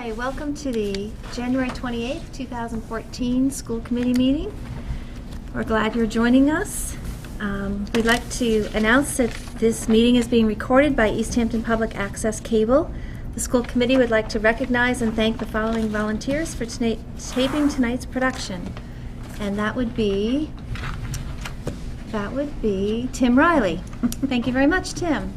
Hi, welcome to the January 28th, 2014 school committee meeting. We're glad you're joining us. We'd like to announce that this meeting is being recorded by Easthampton Public Access Cable. The school committee would like to recognize and thank the following volunteers for taping tonight's production. And that would be Tim Riley. Thank you very much, Tim.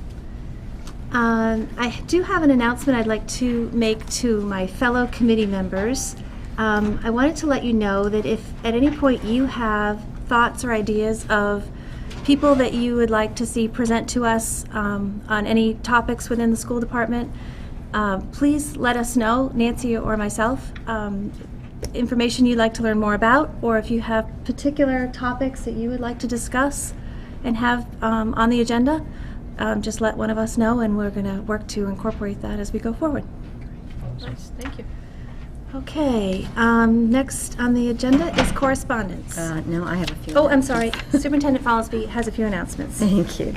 I do have an announcement I'd like to make to my fellow committee members. I wanted to let you know that if at any point you have thoughts or ideas of people that you would like to see present to us on any topics within the school department, please let us know, Nancy or myself, information you'd like to learn more about, or if you have particular topics that you would like to discuss and have on the agenda. Just let one of us know, and we're going to work to incorporate that as we go forward. Nice, thank you. Okay, next on the agenda is correspondence. No, I have a few. Oh, I'm sorry. Superintendent Fallsby has a few announcements. Thank you.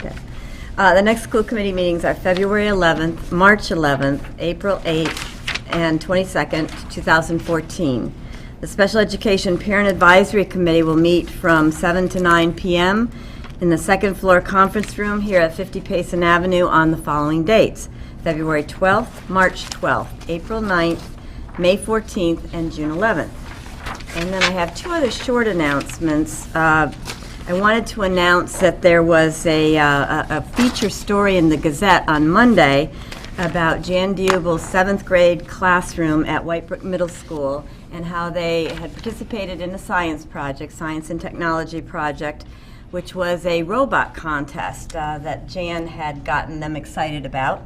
The next school committee meetings are February 11th, March 11th, April 8th, and 22nd, 2014. The Special Education Parent Advisory Committee will meet from 7 to 9 p.m. in the second floor conference room here at 50 Payson Avenue on the following dates: February 12th, March 12th, April 9th, May 14th, and June 11th. And then I have two other short announcements. I wanted to announce that there was a feature story in the Gazette on Monday about Jan Dubel's 7th grade classroom at Whitebrook Middle School and how they had participated in a science and technology project, which was a robot contest that Jan had gotten them excited about.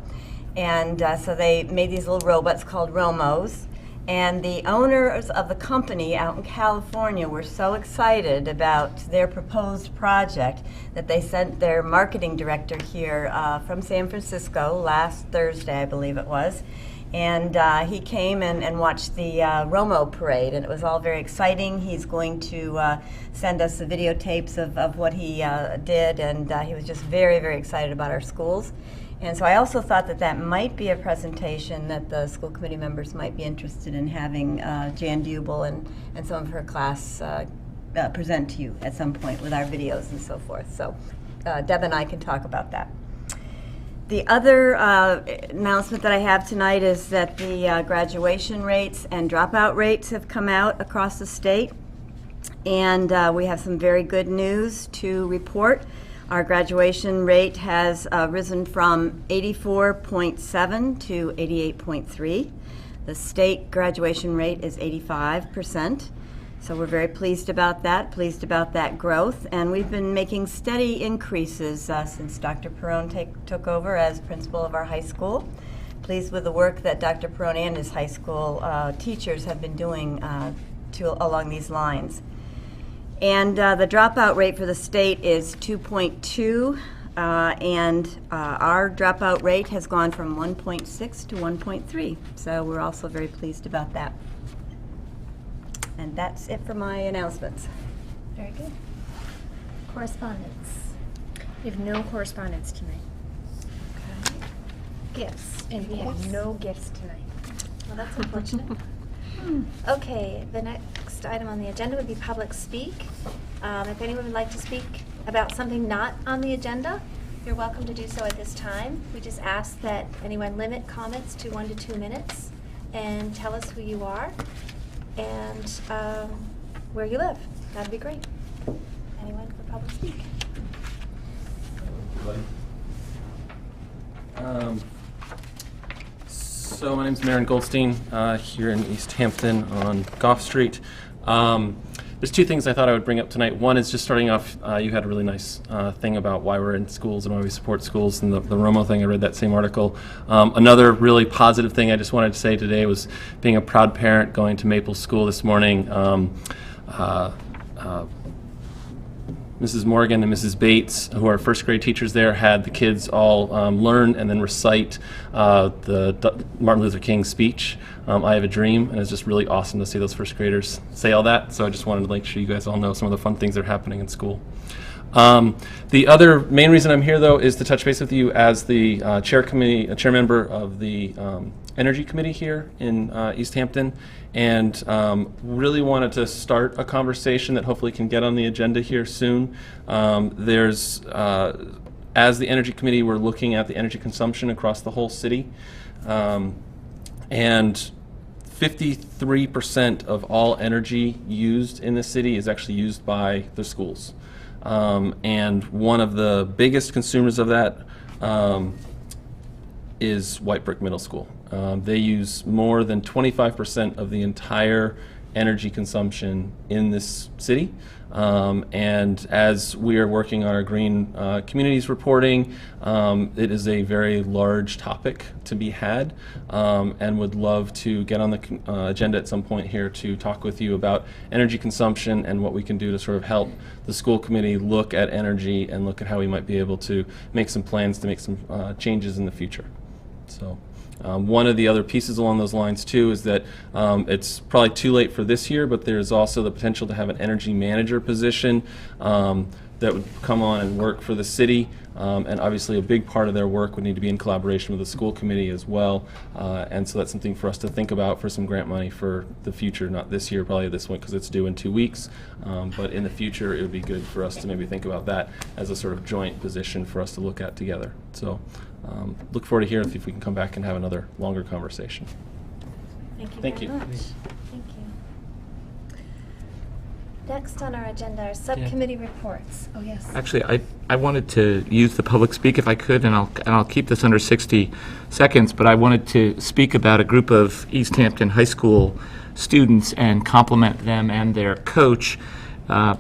And so they made these little robots called Romos. And the owners of the company out in California were so excited about their proposed project that they sent their marketing director here from San Francisco last Thursday, I believe it was. And he came and watched the Romo parade, and it was all very exciting. He's going to send us the videotapes of what he did, and he was just very, very excited about our schools. And so I also thought that might be a presentation that the school committee members might be interested in having Jan Dubel and some of her class present to you at some point with our videos and so forth. So Deb and I can talk about that. The other announcement that I have tonight is that the graduation rates and dropout rates have come out across the state, and we have some very good news to report. Our graduation rate has risen from 84.7 to 88.3. The state graduation rate is 85%. So we're very pleased about that growth, and we've been making steady increases since Dr. Perrone took over as principal of our high school. Pleased with the work that Dr. Perrone and his high school teachers have been doing along these lines. And the dropout rate for the state is 2.2, and our dropout rate has gone from 1.6 to 1.3. So we're also very pleased about that. And that's it for my announcements. Very good. Correspondence. We have no correspondence tonight. Okay. Gifts. And we have no gifts tonight. Well, that's unfortunate. Okay, the next item on the agenda would be public speak. If anyone would like to speak about something not on the agenda, you're welcome to do so at this time. We just ask that anyone limit comments to 1 to 2 minutes and tell us who you are and where you live. That'd be great. Anyone for public speak? So my name's Marin Goldstein here in Easthampton on Gough Street. There's two things I thought I would bring up tonight. One is just starting off, you had a really nice thing about why we're in schools and why we support schools, and the Romo thing, I read that same article. Another really positive thing I just wanted to say today was being a proud parent going to Maple School this morning. Mrs. Morgan and Mrs. Bates, who are first grade teachers there, had the kids all learn and then recite the Martin Luther King speech, I Have a Dream, and it's just really awesome to see those first graders say all that. So I just wanted to make sure you guys all know some of the fun things that are happening in school. The other main reason I'm here, though, is to touch base with you as the chair member of the energy committee here in Easthampton, and really wanted to start a conversation that hopefully can get on the agenda here soon. As the energy committee, we're looking at the energy consumption across the whole city, and 53% of all energy used in the city is actually used by the schools. And one of the biggest consumers of that is White Brick Middle School. They use more than 25% of the entire energy consumption in this city. And as we are working on our green communities reporting, it is a very large topic to be had, and would love to get on the agenda at some point here to talk with you about energy consumption and what we can do to sort of help the school committee look at energy and look at how we might be able to make some plans to make some changes in the future. So. One of the other pieces along those lines too is that it's probably too late for this year, but there's also the potential to have an energy manager position that would come on and work for the city, and obviously a big part of their work would need to be in collaboration with the school committee as well, and so that's something for us to think about for some grant money for the future, not this year, probably this one because it's due in 2 weeks, but in the future it would be good for us to maybe think about that as a sort of joint position for us to look at together. So. Look forward to hearing if we can come back and have another longer conversation. Thank you very much. Thank you. Next on our agenda are subcommittee reports. Oh, yes. Actually, I wanted to use the public speak if I could, and I'll keep this under 60 seconds, but I wanted to speak about a group of Easthampton High School students and compliment them and their coach.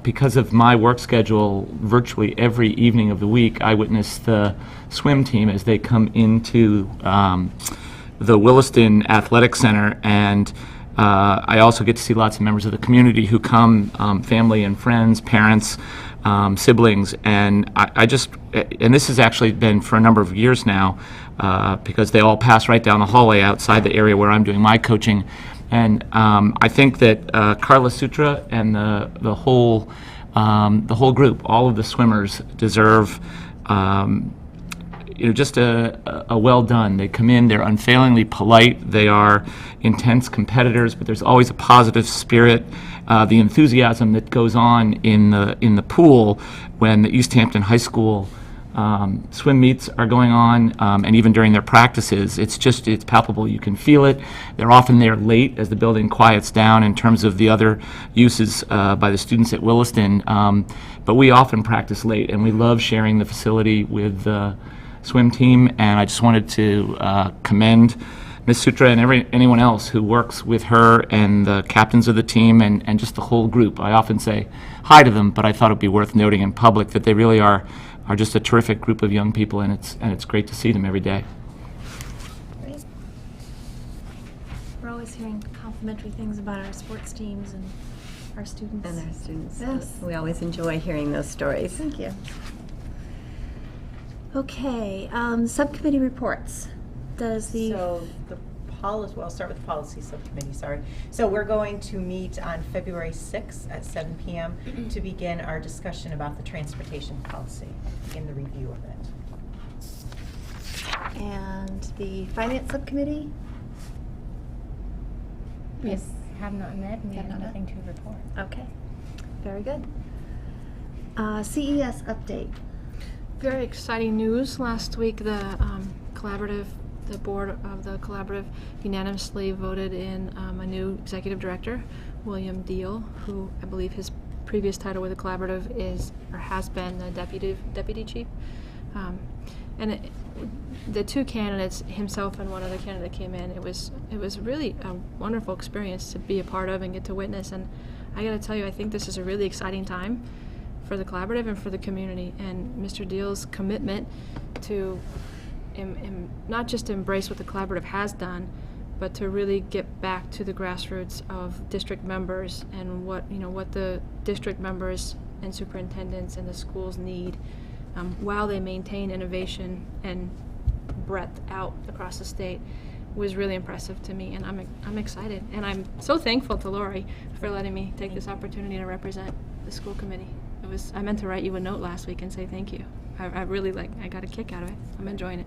Because of my work schedule, virtually every evening of the week, I witness the swim team as they come into the Williston Athletic Center, and I also get to see lots of members of the community who come, family and friends, parents, siblings, and and this has actually been for a number of years now, because they all pass right down the hallway outside the area where I'm doing my coaching. And I think that Carla Sutra and the whole group, all of the swimmers, deserve just a well done. They come in, they're unfailingly polite, they are intense competitors, but there's always a positive spirit. The enthusiasm that goes on in the pool when the Easthampton High School swim meets are going on, and even during their practices, it's palpable. You can feel it. They're often there late as the building quiets down in terms of the other uses by the students at Williston, but we often practice late, and we love sharing the facility with the swim team, and I just wanted to commend Ms. Sutra and anyone else who works with her and the captains of the team and just the whole group. I often say hi to them, but I thought it would be worth noting in public that they really are just a terrific group of young people, and it's great to see them every day. Great. We're always hearing complimentary things about our sports teams and our students. And our students. Yes. We always enjoy hearing those stories. Thank you. Okay, subcommittee reports. So the policy, well, I'll start with the policy subcommittee, sorry. So we're going to meet on February 6th at 7 p.m. to begin our discussion about the transportation policy, begin the review of it. And the finance subcommittee? We have not met, and we Have have not met? nothing to report. Okay, very good. CES update. Very exciting news. Last week, the board of the collaborative unanimously voted in a new executive director, William Deal, who I believe his previous title with the collaborative is or has been the deputy chief. The two candidates, himself and one other candidate, came in. It was really a wonderful experience to be a part of and get to witness. And I got to tell you, I think this is a really exciting time for the collaborative and for the community. And Mr. Deal's commitment to not just embrace what the collaborative has done, but to really get back to the grassroots of district members and what the district members and superintendents and the schools need, while they maintain innovation and breadth out across the state, was really impressive to me, and I'm excited, and I'm so thankful to Lori for letting me take this opportunity to represent the school committee. I meant to write you a note last week and say thank you. I really I got a kick out of it. I'm enjoying it.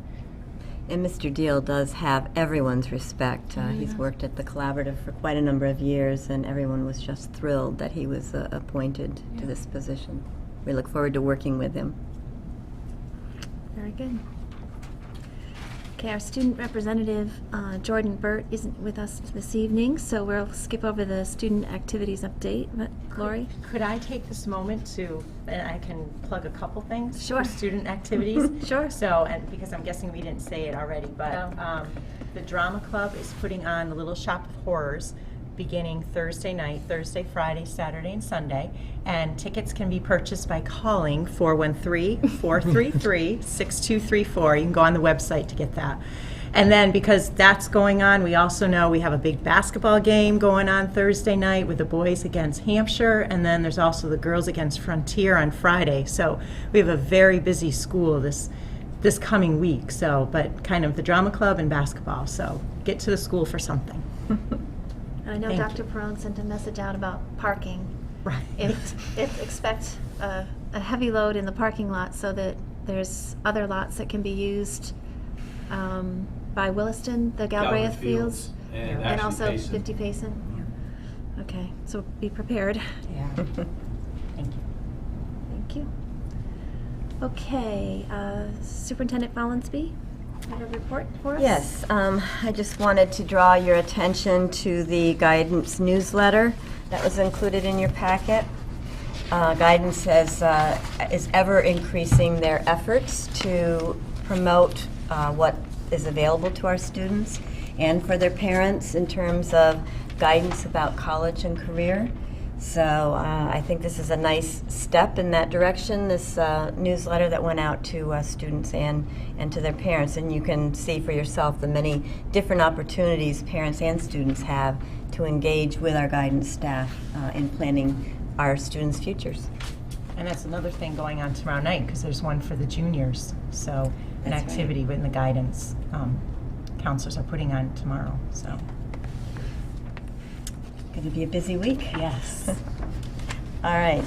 And Mr. Deal does have everyone's respect. He's worked at the Collaborative for quite a number of years, and everyone was just thrilled that he was appointed to this position. We look forward to working with him. Very good. Okay, our student representative, Jordan Burt, isn't with us this evening, so we'll skip over the student activities update. But Lori? Could I take this moment to, and I can plug a couple things? Sure. For student activities. Sure. So, and because I'm guessing we didn't say it already, but the Drama Club is putting on the Little Shop of Horrors beginning Thursday night, Thursday, Friday, Saturday, and Sunday. And tickets can be purchased by calling 413-433-6234. You can go on the website to get that. And then because that's going on, we also know we have a big basketball game going on Thursday night with the boys against Hampshire, and then there's also the girls against Frontier on Friday. So we have a very busy school this coming week. So, but kind of the drama club and basketball. So get to the school for something. I know Thank Dr. Perone sent a message out about parking. Right. Expect a heavy load in the parking lot so that there's other lots that can be used by Williston, the Galbraith Fields, and also Payson. 50 Payson. Okay, so be prepared. Yeah. Thank you. Thank you. Okay, Superintendent Follansbee, you have a report for us? Yes, I just wanted to draw your attention to the guidance newsletter that was included in your packet. Guidance is ever increasing their efforts to promote what is available to our students and for their parents in terms of guidance about college and career. So I think this is a nice step in that direction, this newsletter that went out to students and to their parents. And you can see for yourself the many different opportunities parents and students have to engage with our guidance staff in planning our students' futures. And that's another thing going on tomorrow night, because there's one for the juniors. So an That's activity right. within the guidance counselors are putting on tomorrow. So Going to be a busy week. yes. All right.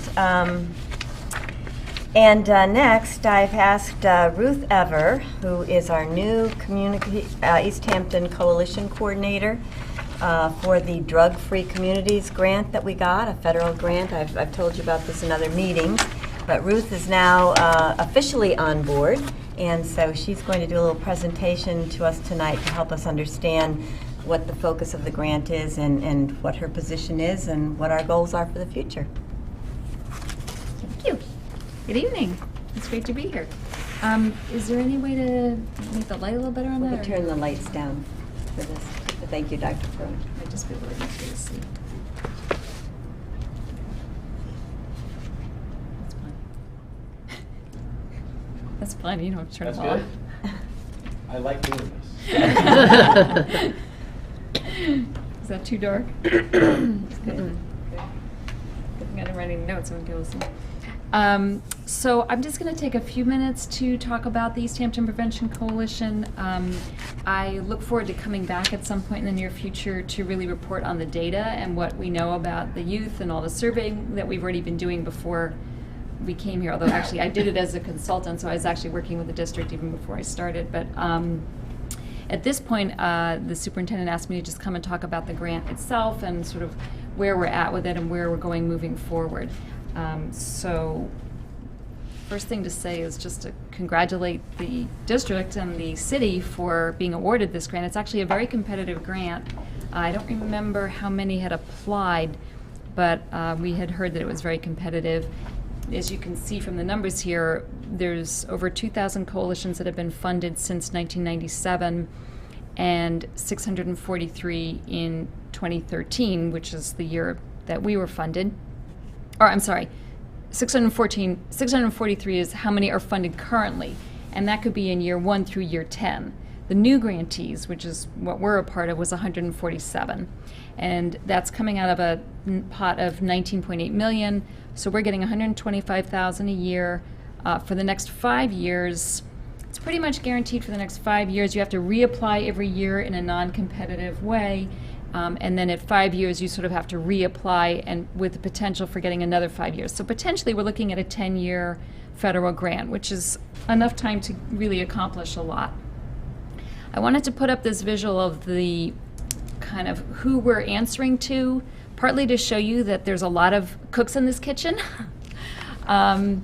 And next, I've asked Ruth Ever, who is our new Easthampton Coalition Coordinator, for the Drug-Free Communities grant that we got, a federal grant. I've told you about this in other meetings, but Ruth is now officially on board, and so she's going to do a little presentation to us tonight to help us understand what the focus of the grant is and what her position is and what our goals are for the future. Thank you. Good evening. It's great to be here. Is there any way to make the light a little better on We that? can turn the lights down for this. But thank you, Dr. Crone. I just feel really easy to see. That's fine. That's fine. You don't turn That's them off. good. I like doing this. Is that too dark? Good. Good thing I didn't write any notes, so I can listen. So I'm just going to take a few minutes to talk about the Easthampton Prevention Coalition. I look forward to coming back at some point in the near future to really report on the data and what we know about the youth and all the surveying that we've already been doing before we came here. Although actually I did it as a consultant, so I was actually working with the district even before I started. But at this point, the superintendent asked me to just come and talk about the grant itself and sort of where we're at with it and where we're going moving forward. So first thing to say is just to congratulate the district and the city for being awarded this grant. It's actually a very competitive grant. I don't remember how many had applied, but we had heard that it was very competitive. As you can see from the numbers here, there's over 2,000 coalitions that have been funded since 1997 and 643 in 2013, which is the year that we were funded. Or I'm sorry, 643 is how many are funded currently, and that could be in year 1 through year 10. The new grantees, which is what we're a part of, was 147, and that's coming out of a pot of 19.8 million. So we're getting 125,000 a year for the next 5 years. It's pretty much guaranteed for the next 5 years. You have to reapply every year in a non-competitive way. And then at 5 years, you sort of have to reapply and with the potential for getting another 5 years. So potentially we're looking at a 10-year federal grant, which is enough time to really accomplish a lot. I wanted to put up this visual of the kind of who we're answering to, partly to show you that there's a lot of cooks in this kitchen, and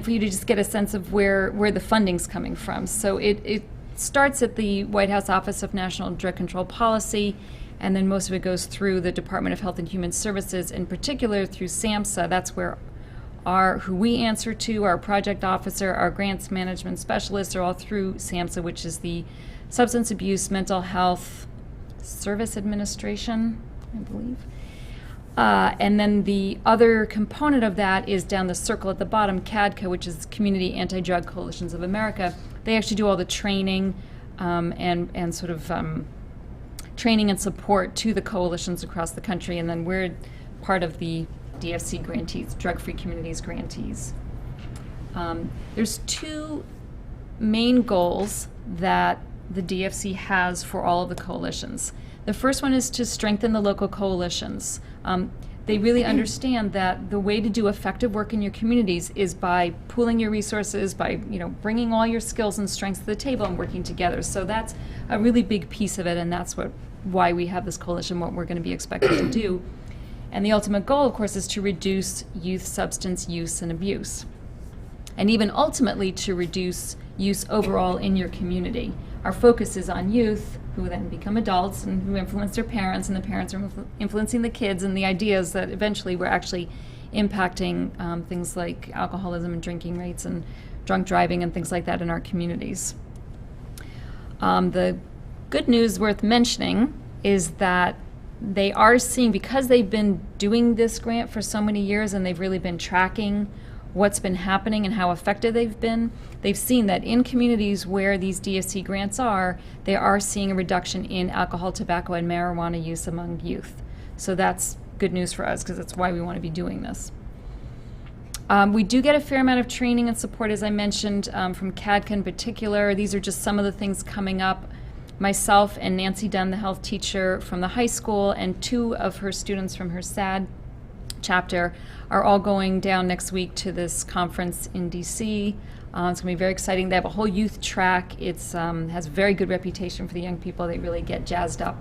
for you to just get a sense of where the funding's coming from. So it starts at the White House Office of National Drug Control Policy, and then most of it goes through the Department of Health and Human Services, in particular through SAMHSA. That's where who we answer to, our project officer, our grants management specialists are all through SAMHSA, which is the Substance Abuse Mental Health Service Administration, I believe. And then the other component of that is down the circle at the bottom, CADCA, which is Community Anti-Drug Coalitions of America. They actually do all the training and sort of training and support to the coalitions across the country. And then we're part of the DFC grantees, Drug-Free Communities grantees. There's two main goals that the DFC has for all of the coalitions. The first one is to strengthen the local coalitions. They really understand that the way to do effective work in your communities is by pooling your resources, by bringing all your skills and strengths to the table and working together. So that's a really big piece of it, and that's why we have this coalition, what we're going to be expected to do. And the ultimate goal, of course, is to reduce youth substance use and abuse, and even ultimately to reduce use overall in your community. Our focus is on youth, who then become adults and who influence their parents, and the parents are influencing the kids, and the idea is that eventually we're actually impacting things like alcoholism and drinking rates and drunk driving and things like that in our communities. The good news worth mentioning is that they are seeing, because they've been doing this grant for so many years and they've really been tracking what's been happening and how effective they've seen that in communities where these DFC grants they are seeing a reduction in alcohol, tobacco, and marijuana use among youth. So that's good news for us, because that's why we want to be doing this. We do get a fair amount of training and support, as I mentioned, from CADCA in particular. These are just some of the things coming up. Myself and Nancy Dunn, the health teacher from the high school, and two of her students from her SAD chapter are all going down next week to this conference in DC. It's going to be very exciting. They have a whole youth track. It's has a very good reputation for the young people. They really get jazzed up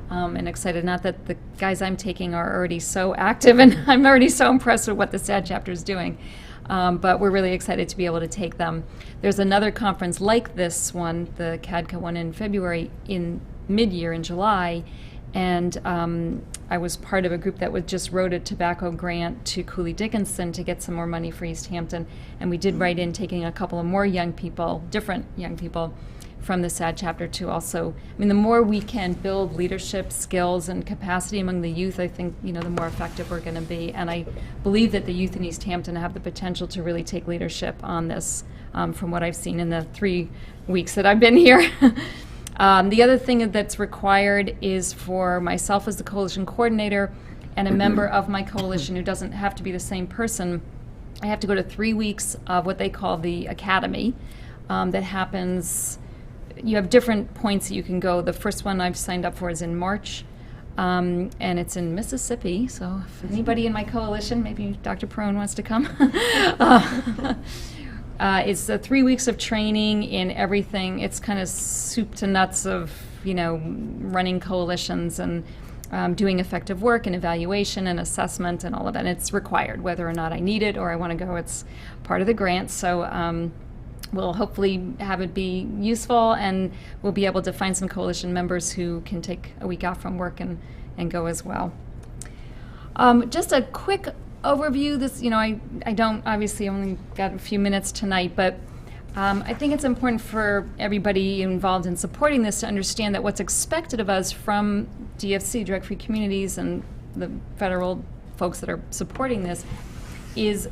and excited. Not that the guys I'm taking are already so active, and I'm already so impressed with what the SAD chapter is doing. But we're really excited to be able to take them. There's another conference like this one, the CADCA one, in February, in mid-year in July, and I was part of a group that just wrote a tobacco grant to Cooley Dickinson to get some more money for Easthampton, and we did write in taking a couple of more young people, different young people, from the SAD chapter to also, the more we can build leadership skills and capacity among the youth, I think, the more effective we're going to be. And I believe that the youth in Easthampton have the potential to really take leadership on this, from what I've seen in the 3 weeks that I've been here. The other thing that's required is for myself as the coalition coordinator and a member of my coalition, who doesn't have to be the same person, I have to go to 3 weeks of what they call the academy that happens. You have different points that you can go. The first one I've signed up for is in March, and it's in Mississippi. So if anybody in my coalition, maybe Dr. Perone wants to come. It's 3 weeks of training in everything. It's kind of soup to nuts of, running coalitions and doing effective work and evaluation and assessment and all of that. And it's required, whether or not I need it or I want to go. It's part of the grant. So we'll hopefully have it be useful, and we'll be able to find some coalition members who can take a week off from work and go as well. Just a quick overview. This, I don't obviously only got a few minutes tonight, but I think it's important for everybody involved in supporting this to understand that what's expected of us from DFC, Drug-Free Communities, and the federal folks that are supporting this is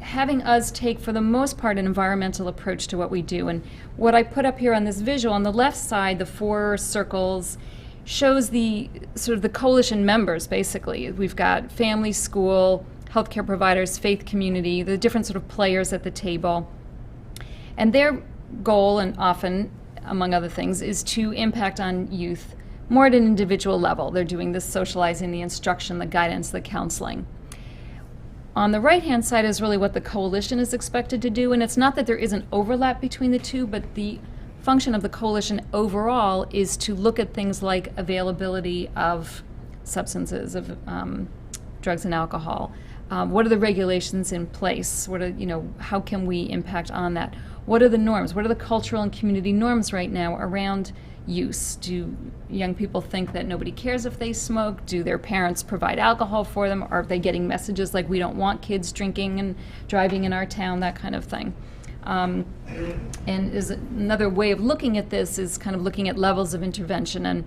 having us take, for the most part, an environmental approach to what we do. And what I put up here on this visual, on the left side, the 4 circles, shows the sort of the coalition members, basically. We've got family, school, healthcare providers, faith community, the different sort of players at the table. And their goal, and often, among other things, is to impact on youth more at an individual level. They're doing the socializing, the instruction, the guidance, the counseling. On the right-hand side is really what the coalition is expected to do, and it's not that there isn't overlap between the two, but the function of the coalition overall is to look at things like availability of substances, of drugs and alcohol. What are the regulations in place? What are, how can we impact on that? What are the norms? What are the cultural and community norms right now around use? Do young people think that nobody cares if they smoke? Do their parents provide alcohol for them? Are they getting messages like we don't want kids drinking and driving in our town, that kind of thing? And is another way of looking at this is kind of looking at levels of intervention. And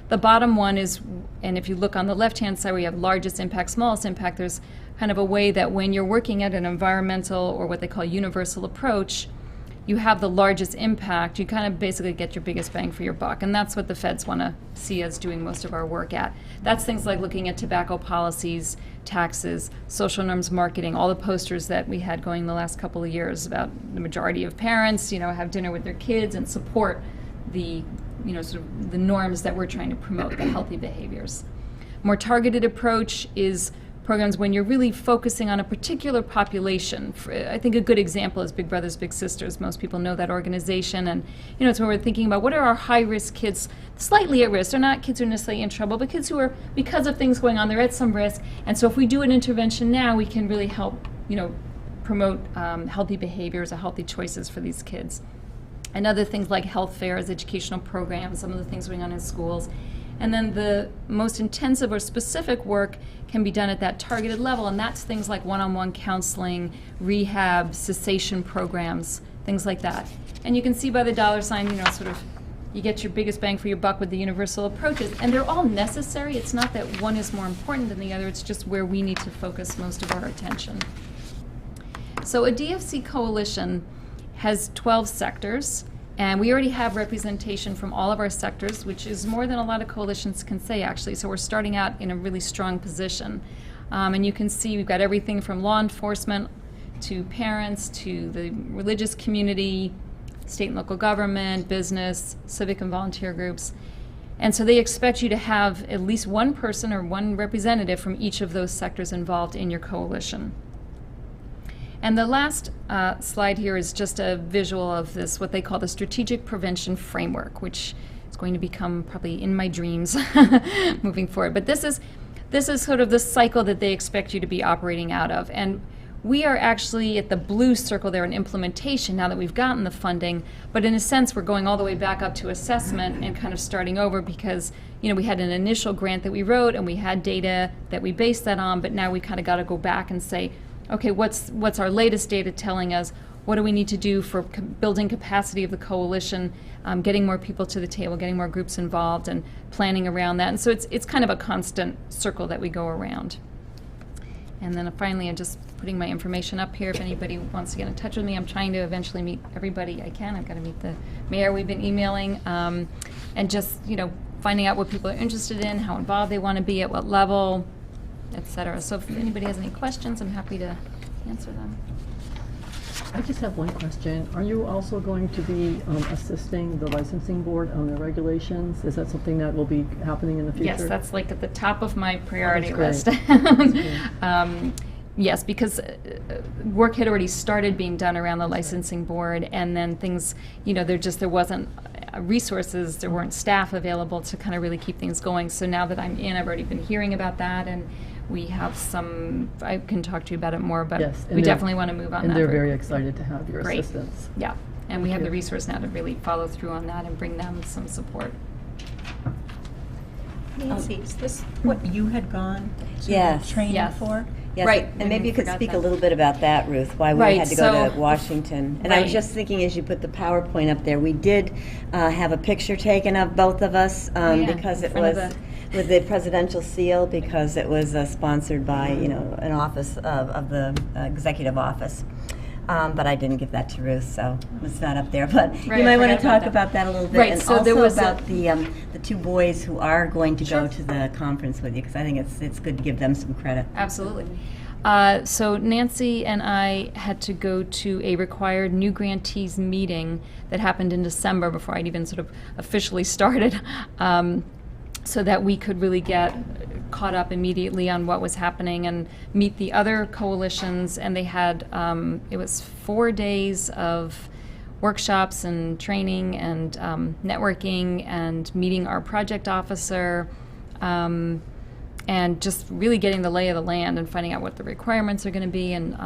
the bottom one is, and if you look on the left-hand side where you have largest impact, smallest impact, there's kind of a way that when you're working at an environmental or what they call universal approach, you have the largest impact, you kind of basically get your biggest bang for your buck. And that's what the feds want to see us doing most of our work at. That's things like looking at tobacco policies, taxes, social norms, marketing, all the posters that we had going the last couple of years about the majority of parents, have dinner with their kids and support the, sort of the norms that we're trying to promote, the healthy behaviors. More targeted approach is programs when you're really focusing on a particular population. I think a good example is Big Brothers Big Sisters. Most people know that organization, and it's where we're thinking about what are our high-risk kids, slightly at risk. They're not kids who are necessarily in trouble, but kids who are, because of things going on, they're at some risk. And so if we do an intervention now, we can really help, promote healthy behaviors or healthy choices for these kids. And other things like health fairs, educational programs, some of the things going on in schools. And then the most intensive or specific work can be done at that targeted level, and that's things like one-on-one counseling, rehab, cessation programs, things like that. And you can see by the dollar sign, sort of, you get your biggest bang for your buck with the universal approaches, and they're all necessary. It's not that one is more important than the other, it's just where we need to focus most of our attention. So a DFC coalition has 12 sectors, and we already have representation from all of our sectors, which is more than a lot of coalitions can say, actually. So we're starting out in a really strong position. And you can see we've got everything from law enforcement to parents to the religious community, state and local government, business, civic and volunteer groups. And so they expect you to have at least one person or one representative from each of those sectors involved in your coalition. And the last slide here is just a visual of this, what they call the Strategic Prevention Framework, which is going to become probably in my dreams moving forward. But this is sort of the cycle that they expect you to be operating out of. And we are actually at the blue circle there in implementation now that we've gotten the funding. But in a sense, we're going all the way back up to assessment and kind of starting over because, we had an initial grant that we wrote and we had data that we based that on, but now we kind of got to go back and say, okay, what's our latest data telling us? What do we need to do for building capacity of the coalition, getting more people to the table, getting more groups involved, and planning around that? And so it's kind of a constant circle that we go around. And then finally, I'm just putting my information up here. If anybody wants to get in touch with me, I'm trying to eventually meet everybody I can. I've got to meet the mayor. We've been emailing, and just finding out what people are interested in, how involved they want to be, at what level, etc. So if anybody has any questions, I'm happy to answer them. I just have one question. Are you also going to be assisting the licensing board on the regulations? Is that something that will be happening in the future? Yes, that's like at the top of my priority That's list. great. Yes, because work had already started being done around the licensing board, and then things, there wasn't resources, there weren't staff available to kind of really keep things going. So now that I'm in, I've already been hearing about that, and we have some, I can talk to you about it more, but Yes, and we they're- definitely want to move on And that. they're very excited to have your Great. assistance. Yeah, and we Thank have the you. resource now to really follow through on that and bring them some support. Nancy, is this what you had gone to Yes. training Yes. for? Yes, Right, and maybe you could forgot speak a that. little bit about that, Ruth, why we Right, had to go so- to Washington. And I was Right. just thinking, as you put the PowerPoint up there, we did have a picture taken of both of us Yeah, because in it front of was with the presidential seal, because it was sponsored by, an office of the executive office. But I didn't give that to Ruth, so it's not up there. But Right, you I might want to forgot about talk that. about that a little bit, Right, and so also there was about the two boys who are going to go Sure. to the conference with you, because I think it's good to give them some credit. Absolutely. So Nancy and I had to go to a required new grantees meeting that happened in December before I'd even sort of officially started, so that we could really get caught up immediately on what was happening and meet the other coalitions. And they had, it was 4 days of workshops and training and networking and meeting our project officer, and just really getting the lay of the land and finding out what the requirements are going to be, and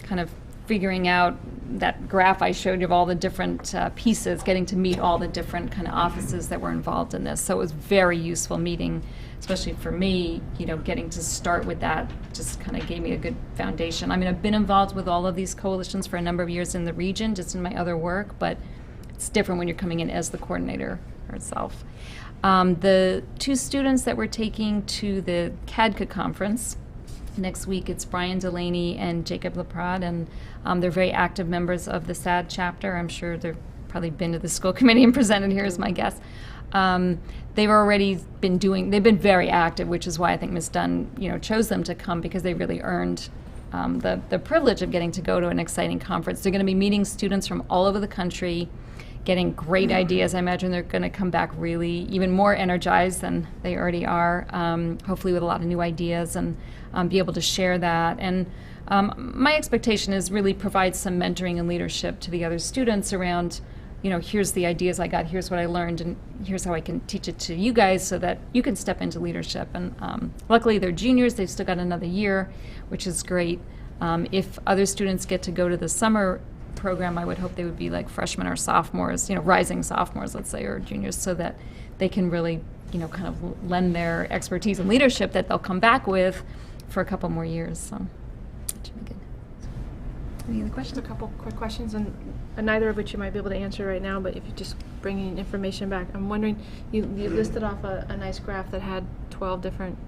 kind of figuring out that graph I showed you of all the different pieces, getting to meet all the different kind of offices that were involved in this. So it was very useful meeting, especially for me, getting to start with that just kind of gave me a good foundation. I mean, I've been involved with all of these coalitions for a number of years in the region, just in my other work, but it's different when you're coming in as the coordinator herself. The 2 students that we're taking to the CADCA conference next week, it's Brian Delaney and Jacob Leprade, and they're very active members of the SAD chapter. I'm sure they've probably been to the school committee and presented here, is my guess. They've been very active, which is why I think Ms. Dunn, chose them to come, because they really earned the privilege of getting to go to an exciting conference. They're going to be meeting students from all over the country, getting great ideas. I imagine they're going to come back really even more energized than they already are, hopefully with a lot of new ideas, and be able to share that. And my expectation is really provide some mentoring and leadership to the other students around, here's the ideas I got, here's what I learned, and here's how I can teach it to you guys so that you can step into leadership. And luckily they're juniors, they've still got another year, which is great. If other students get to go to the summer program, I would hope they would be like freshmen or sophomores, rising sophomores, let's say, or juniors, so that they can really, kind of lend their expertise and leadership that they'll come back with for a couple more years. So that should be good. Any other questions? Just a couple quick questions, and neither of which you might be able to answer right now, but if you just bringing information back, I'm wondering, you listed off a nice graph that had 12 different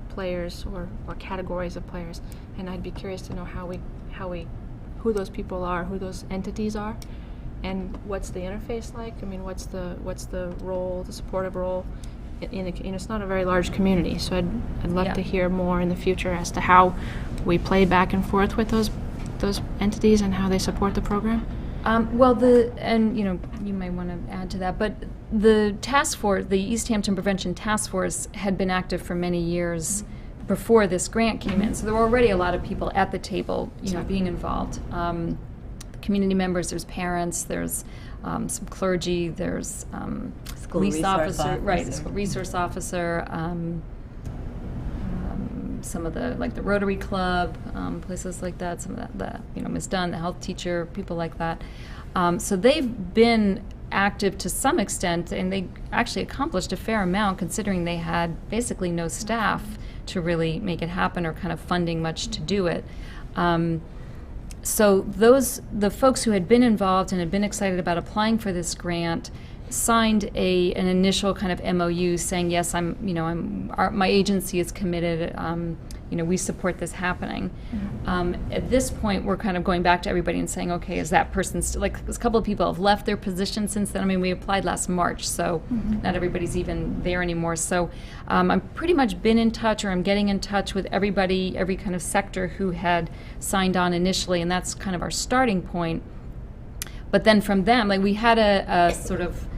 players or categories of players, and I'd be curious to know who those people are, who those entities are, and what's the interface like. I mean, what's the role, the supportive role it's not a very large community, so I'd love to hear more in the future as to how we play back and forth with those entities and how they support the program. You might want to add to that, but the task force, the Easthampton Prevention Task Force, had been active for many years before this grant came in, so there were already a lot of people at the table, being involved. Community members, there's parents, there's some clergy, there's police officer, right, the school resource officer, some of the Rotary Club, places like that, some of that Ms. Dunn, the health teacher, people like that. So they've been active to some extent, and they actually accomplished a fair amount considering they had basically no staff to really make it happen or kind of funding much to do it. So the folks who had been involved and had been excited about applying for this grant signed an initial kind of MOU saying, yes, my agency is committed, we support this happening. At this point, we're kind of going back to everybody and saying, okay, is that person still, a couple of people have left their position since then. I mean, we applied last March, so not everybody's even there anymore. So I've pretty much been in touch, or I'm getting in touch with everybody, every kind of sector who had signed on initially, and that's kind of our starting point. But then from them, we had a sort of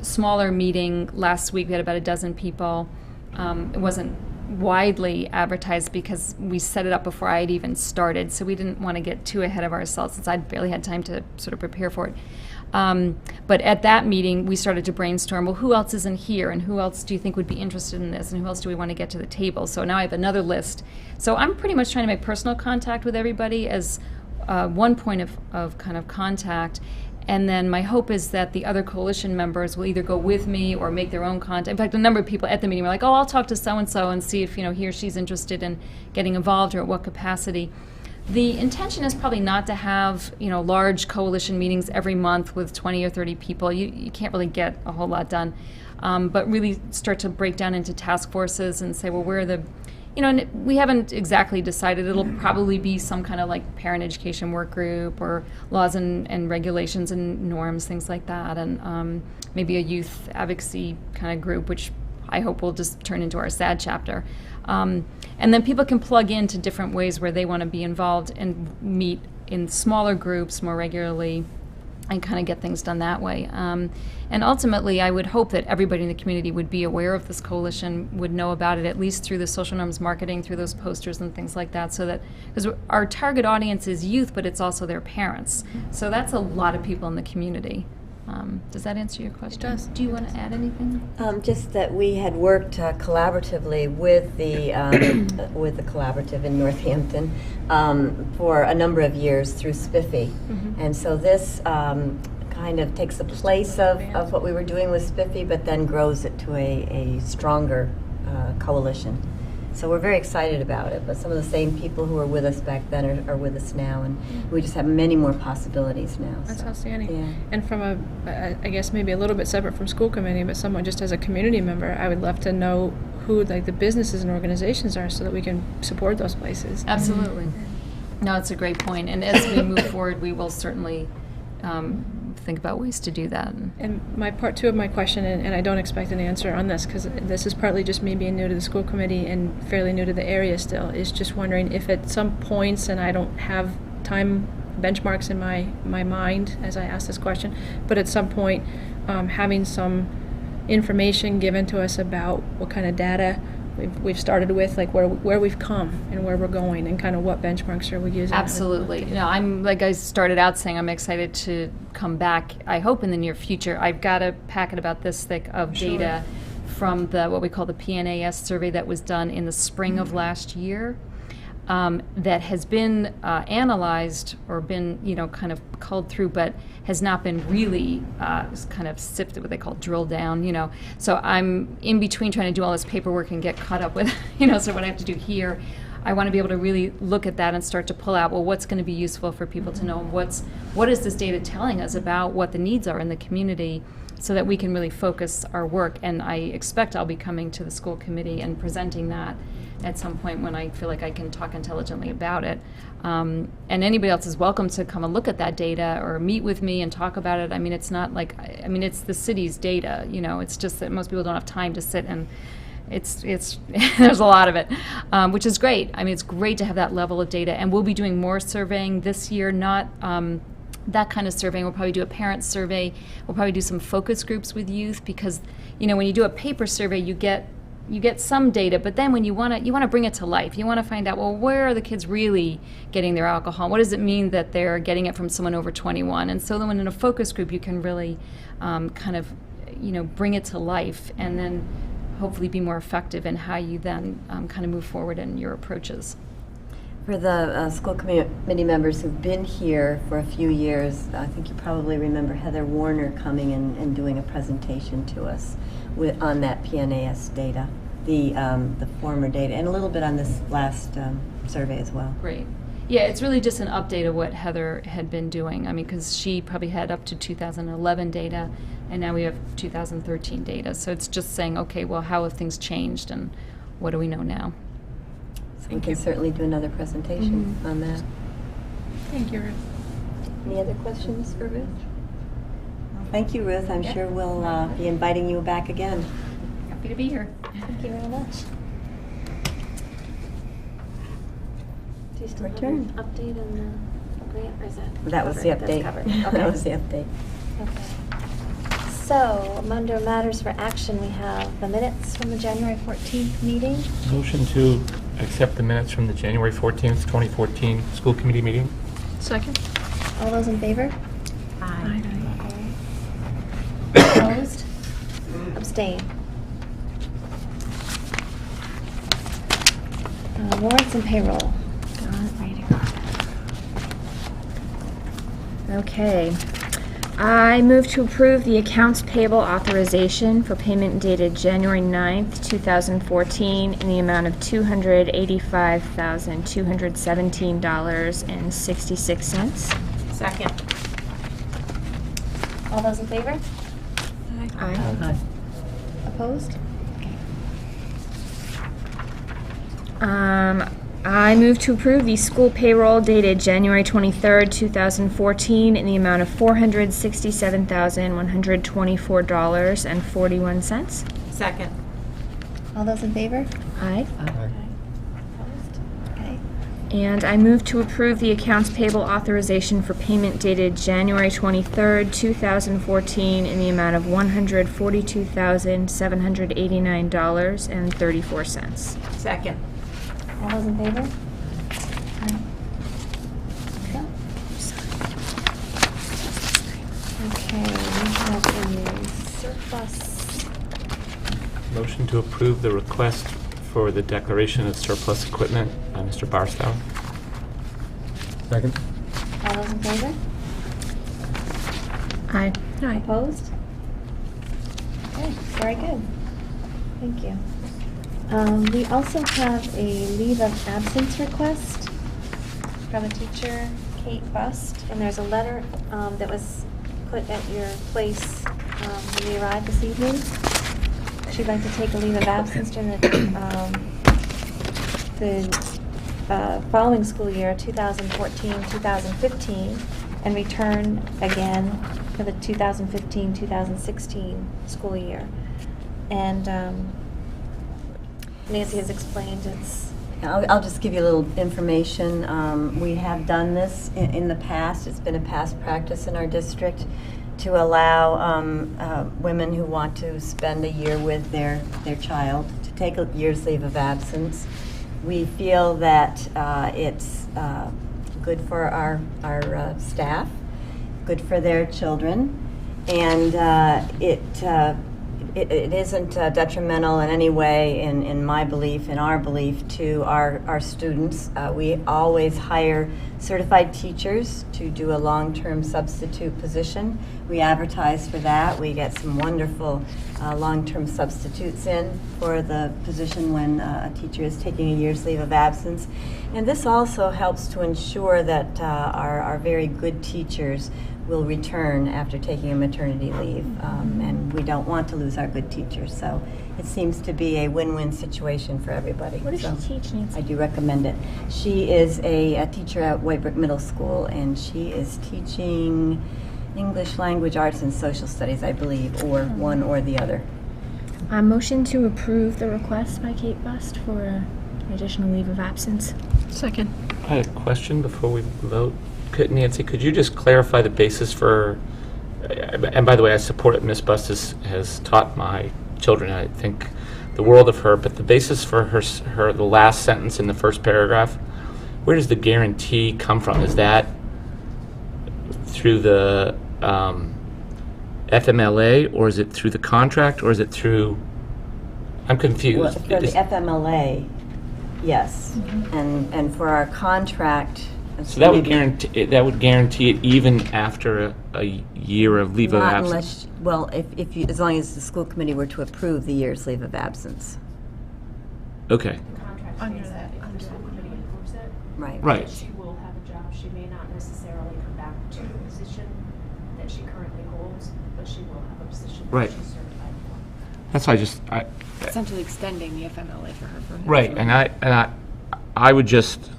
smaller meeting last week. We had about a dozen people. It wasn't widely advertised because we set it up before I had even started, so we didn't want to get too ahead of ourselves since I'd barely had time to sort of prepare for it. But at that meeting, we started to brainstorm, well, who else isn't here, and who else do you think would be interested in this, and who else do we want to get to the table? So now I have another list. So I'm pretty much trying to make personal contact with everybody as one point of kind of contact. And then my hope is that the other coalition members will either go with me or make their own contact. In fact, a number of people at the meeting were like, oh, I'll talk to so-and-so and see if, he or she's interested in getting involved or at what capacity. The intention is probably not to have, large coalition meetings every month with 20 or 30 people. You can't really get a whole lot done. But really start to break down into task forces and say, well, where are the... and we haven't exactly decided. It'll probably be some kind of parent education work group or laws and regulations and norms, things like that, and maybe a youth advocacy kind of group, which I hope will just turn into our SAD chapter. And then people can plug into different ways where they want to be involved and meet in smaller groups more regularly. and kind of get things done that way. And ultimately, I would hope that everybody in the community would be aware of this coalition, would know about it, at least through the social norms marketing, through those posters and things like that, so that, because our target audience is youth, but it's also their parents. So that's a lot of people in the community. Does that answer your question? It does. Do you want to add anything? Just that we had worked collaboratively with the collaborative in Northampton for a number of years through Spiffy, and so this kind of takes the place of what we were doing with Spiffy, but then grows it to a stronger coalition. So we're very excited about it, but some of the same people who were with us back then are with us now, and we just have many more possibilities now. That's so, outstanding. yeah. And from I guess maybe a little bit separate from school committee, but someone just as a community member, I would love to know who like the businesses and organizations are so that we can support those places. Absolutely. No, it's a great point. And as we move forward, we will certainly think about ways to do that. And my part two of my question, and I don't expect an answer on this because this is partly just me being new to the school committee and fairly new to the area still, is just wondering if at some points, and I don't have time benchmarks in my mind as I ask this question, but at some point having some information given to us about what kind of data we've started with, like where we've come and where we're going, and kind of what benchmarks are we using. Absolutely. You know, I'm, like I started out saying, I'm excited to come back, I hope in the near future. I've got a packet about this thick of data from what we call the PNAS survey that was done in the spring of last year. That has been analyzed or been, kind of culled through, but has not been really kind of sifted, what they call drill down, So I'm in between trying to do all this paperwork and get caught up with, so what I have to do here, I want to be able to really look at that and start to pull out, well, what's going to be useful for people to know, what is this data telling us about what the needs are in the community, so that we can really focus our work. And I expect I'll be coming to the school committee and presenting that at some point when I feel like I can talk intelligently about it. And anybody else is welcome to come and look at that data or meet with me and talk about it. I mean, it's not like, it's the city's data, it's just that most people don't have time to sit and it's there's a lot of it, which is great. I mean, it's great to have that level of data, and we'll be doing more surveying this year, not that kind of surveying. We'll probably do a parent survey. We'll probably do some focus groups with youth, because, when you do a paper survey, you get some data, but then when you want to bring it to life, you want to find out, well, where are the kids really getting their alcohol? What does it mean that they're getting it from someone over 21? And so then when in a focus group, you can really kind of, bring it to life, and then hopefully be more effective in how you then kind of move forward in your approaches. For the school committee members who've been here for a few years, I think you probably remember Heather Warner coming and doing a presentation to us on that PNAS data, the former data, and a little bit on this last survey as well. Great. Yeah, it's really just an update of what Heather had been doing. I mean, because she probably had up to 2011 data, and now we have 2013 data. So it's just saying, okay, well, how have things changed, and what do we know now? We can certainly do another presentation on that. Thank you, Ruth. Any other questions for Ruth? Thank you, Ruth. I'm sure we'll be inviting you back again. Happy to be here. Thank you very much. Do you still have Return. an update on the grant, or is that That was the covered? That's update. covered. That Okay. was the update. Okay. So, under matters for action, we have the minutes from the January 14th meeting. Motion to accept the minutes from the January 14th, 2014 school committee meeting. Second. All those in favor? Aye. Opposed? Abstain. Warrants and payroll. Got it, ready to go. Okay. I move to approve the accounts payable authorization for payment dated January 9th, 2014 in the amount of $285,217.66. Second. All those in favor? Aye. Opposed? I move to approve the school payroll dated January 23rd, 2014 in the amount of $467,124.41. Second. All those in favor? Aye. Opposed? Okay. And I move to approve the accounts payable authorization for payment dated January 23rd, 2014 in the amount of $142,789.34. Second. All those in favor? Okay, we have a surplus. Motion to approve the request for the declaration of surplus equipment by Mr. Barstow. Second? All those in favor? Aye. Opposed? Okay, very good. Thank you. We also have a leave of absence request from a teacher, Kate Bust, and there's a letter that was put at your place when you arrived this evening. She'd like to take a leave of absence during the following school year, 2014-2015, and return again for the 2015-2016 school year. And Nancy has explained it's... I'll just give you a little information. We have done this in the past. It's been a past practice in our district to allow women who want to spend a year with their child to take a year's leave of absence. We feel that it's good for our staff, good for their children, and it isn't detrimental in any way, in my belief, in our belief, to our students. We always hire certified teachers to do a long-term substitute position. We advertise for that. We get some wonderful long-term substitutes in for the position when a teacher is taking a year's leave of absence. And this also helps to ensure that our very good teachers will return after taking a maternity leave, and we don't want to lose our good teachers, so it seems to be a win-win situation for everybody. What does she teach, Nancy? I do recommend it. She is a teacher at Whitebrook Middle School, and she is teaching English language arts and social studies, I believe, or one or the other. A motion to approve the request by Kate Bust for an additional leave of absence. Second. I had a question before we vote. Nancy, could you just clarify the basis for, and by the way, I support it. Ms. Bust has taught my children, I think, the world of her, but the basis for the last sentence in the first paragraph, where does the guarantee come from? Is that through the FMLA, or is it through the contract, or is it through, I'm confused. Well, for the FMLA, yes, and for our contract. So that would guarantee it even after a year of leave of absence? Unless, well, if you, as long as the school committee were to approve the year's leave of absence. Okay. Under that, if the school committee approves it, Right. Right. she will have a job. She may not necessarily come back to the position that she currently holds, but she will have a position Right. that she's certified for. That's why Essentially extending the FMLA for her. right, and I would just,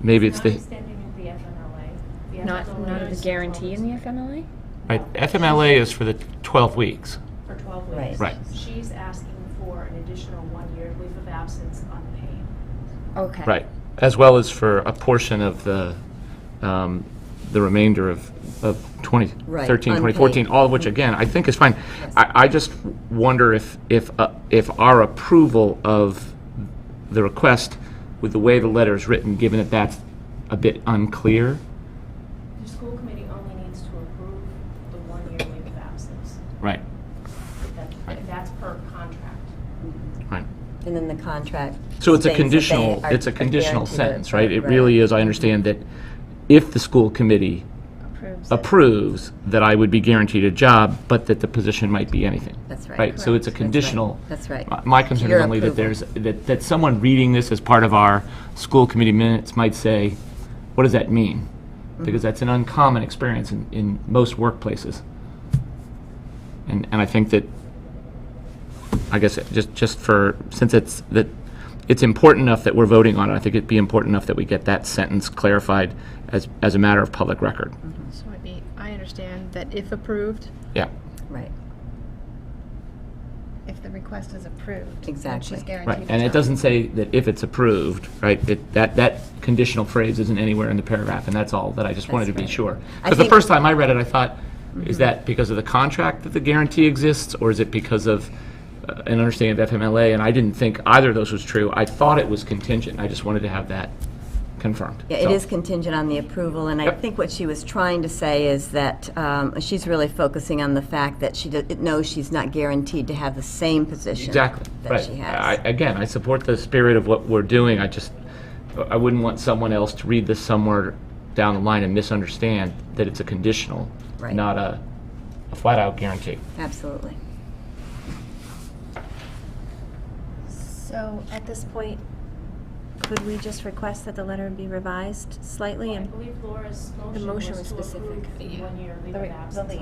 maybe it's Not the, extending the FMLA. The Not FMLA the is guarantee in 12 the FMLA? right, FMLA is for the 12 weeks. For 12 Right. weeks. Right. She's asking for an additional 1 year leave of absence unpaid. Okay. Right, as well as for a portion of the remainder of 2013, Right, 2014, unpaid. all of which, again, I think is fine. I just wonder if our approval of the request, with the way the letter is written, given that that's a bit unclear. The school committee only needs to approve the 1 year leave of absence. Right, That's per contract. right. And then the contract. So it's a states that they conditional, are- it's a are conditional guaranteed sentence, right? It right. really is, I understand that if the school committee approves, that I would be guaranteed a job, but that the position might be anything. That's right. Right, so it's a That's right. conditional. That's right. My concern is Your only that approval. that someone reading this as part of our school committee minutes might say, what does that mean? Mm-hmm. Because that's an uncommon experience in most workplaces. And I think that, I guess, just for, since it's important enough that we're voting on it, I think it'd be important enough that we get that sentence clarified as a matter of public record. So I understand that if approved, Yeah. Right. if the request is approved. then Exactly. She's guaranteed. Right, the and it time. doesn't say that if it's approved, right, that conditional phrase isn't anywhere in the paragraph, and that's all that I just wanted to That's be right. sure. I Because the think- first time I read it, I thought, is that because of the contract that the guarantee exists, or is it because of an understanding of FMLA? And I didn't think either of those was true. I thought it was contingent. I just wanted to have that confirmed. Yeah, it So- is contingent on the approval, and I Yep. think what she was trying to say is that she's really focusing on the fact that she knows she's not guaranteed to have the same position Exactly, that right. she has. Again, I support the spirit of what we're doing. I wouldn't want someone else to read this somewhere down the line and misunderstand that it's a conditional, Right. not a flat-out guarantee. Absolutely. So at this point, could we just request that the letter be revised slightly? I and believe Laura's The motion motion was was to approve specific. the Yeah. 1-year leave The of re- the absence leave.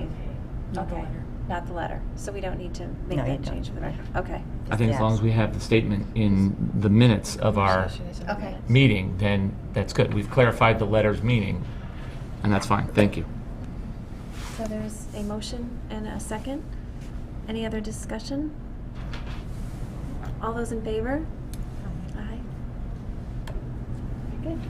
unpaid. Okay, not the letter. So we don't need to make No, you that don't. change for the record. Okay. I think as long as we have the statement in the minutes of our Okay. meeting, then that's good. We've clarified the letter's meaning, and that's fine. Thank you. So there's a motion and a second. Any other discussion? All those in favor? Aye. Very good.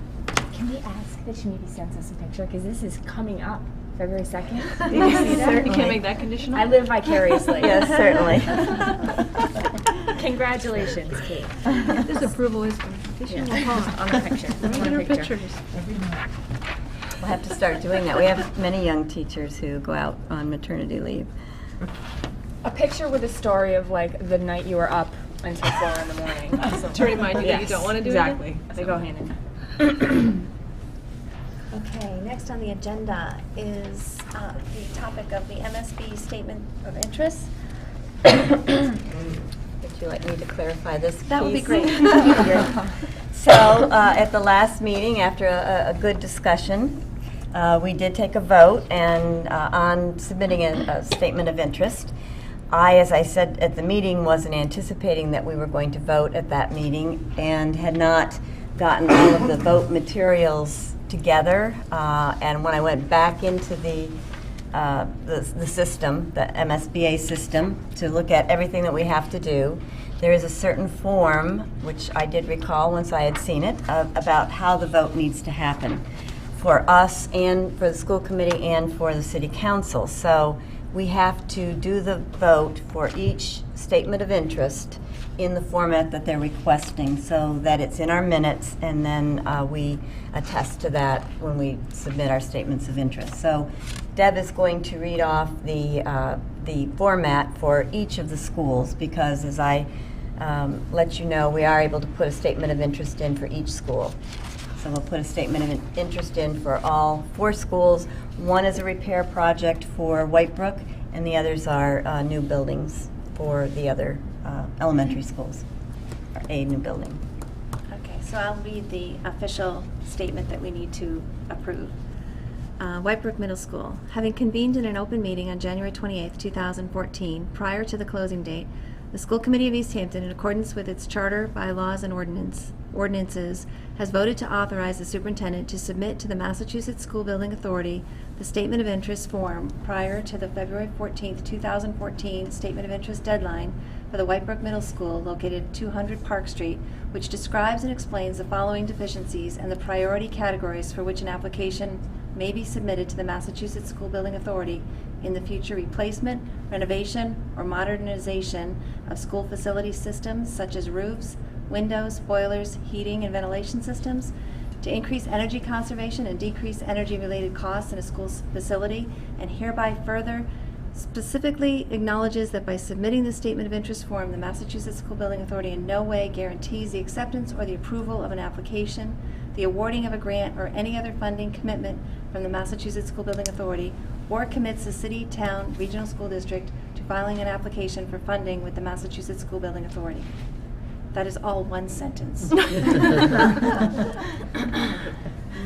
Can we ask that she maybe sends us a picture? Because this is coming up February 2nd. You can't make that conditional? I live vicariously. Yes, certainly. Congratulations, Kate. This approval is conditional upon. On the picture. Look at On her the picture. pictures. We'll have to start doing that. We have many young teachers who go out on maternity leave. A picture with a story of like the night you were up until 4 in the morning. So- To remind you that you don't wanna do it again? Exactly. They go hand in hand. Okay, next on the agenda is the topic of the MSB Statement of Interest. Would you like me to clarify this That would be piece? great. So, at the last meeting, after a good discussion, we did take a vote and on submitting a statement of interest. As I said at the meeting, wasn't anticipating that we were going to vote at that meeting and had not gotten all of the vote materials together. And when I went back into the system, the MSBA system, to look at everything that we have to do, there is a certain form, which I did recall once I had seen it, about how the vote needs to happen for us and for the school committee and for the city council. So we have to do the vote for each statement of interest in the format that they're requesting, so that it's in our minutes, and then we attest to that when we submit our statements of interest. So Deb is going to read off the format for each of the schools, because as I let you know, we are able to put a statement of interest in for each school. So we'll put a statement of interest in for all 4 schools. One is a repair project for Whitebrook, and the others are new buildings for the other elementary schools, or a new building. Okay, so I'll read the official statement that we need to approve. Whitebrook Middle School. Having convened in an open meeting on January 28th, 2014, prior to the closing date, the School Committee of Easthampton, in accordance with its charter, bylaws, and ordinances, has voted to authorize the superintendent to submit to the Massachusetts School Building Authority the Statement of Interest form prior to the February 14th, 2014 Statement of Interest deadline for the Whitebrook Middle School located at 200 Park Street, which describes and explains the following deficiencies and the priority categories for which an application may be submitted to the Massachusetts School Building Authority in the future: replacement, renovation, or modernization of school facility systems such as roofs, windows, boilers, heating and ventilation systems, to increase energy conservation and decrease energy-related costs in a school's facility, and hereby further specifically acknowledges that by submitting the Statement of Interest form, the Massachusetts School Building Authority in no way guarantees the acceptance or the approval of an application, the awarding of a grant, or any other funding commitment from the Massachusetts School Building Authority, or commits the city, town, regional school district to filing an application for funding with the Massachusetts School Building Authority. That is all one sentence.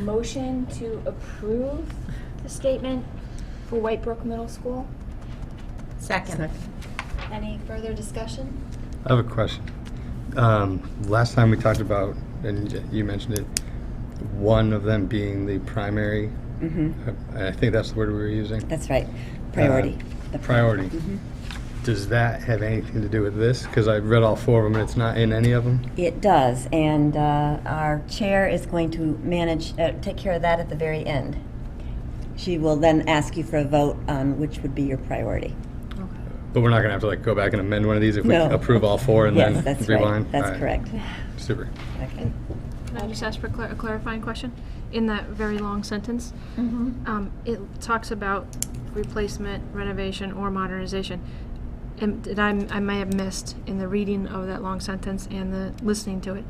Motion to approve the statement for Whitebrook Middle School. Second. Any further discussion? I have a question. Last time we talked about, and you mentioned it, one of them being the primary. I think that's the word we were using. That's right, priority. The Priority. Does that have anything to do with this? Because I read all 4 of them and it's not in any of them. It does, and our chair is going to take care of that at the very end. She will then ask you for a vote on which would be your priority. But we're not going to have to like go back and amend one of these if we No. approve all 4 and Yes, then that's rewind? right. That's All right. correct. Super. Okay. Can I just ask for a clarifying question? In that very long sentence, it talks about replacement, renovation, or modernization. And I may have missed in the reading of that long sentence and the listening to it.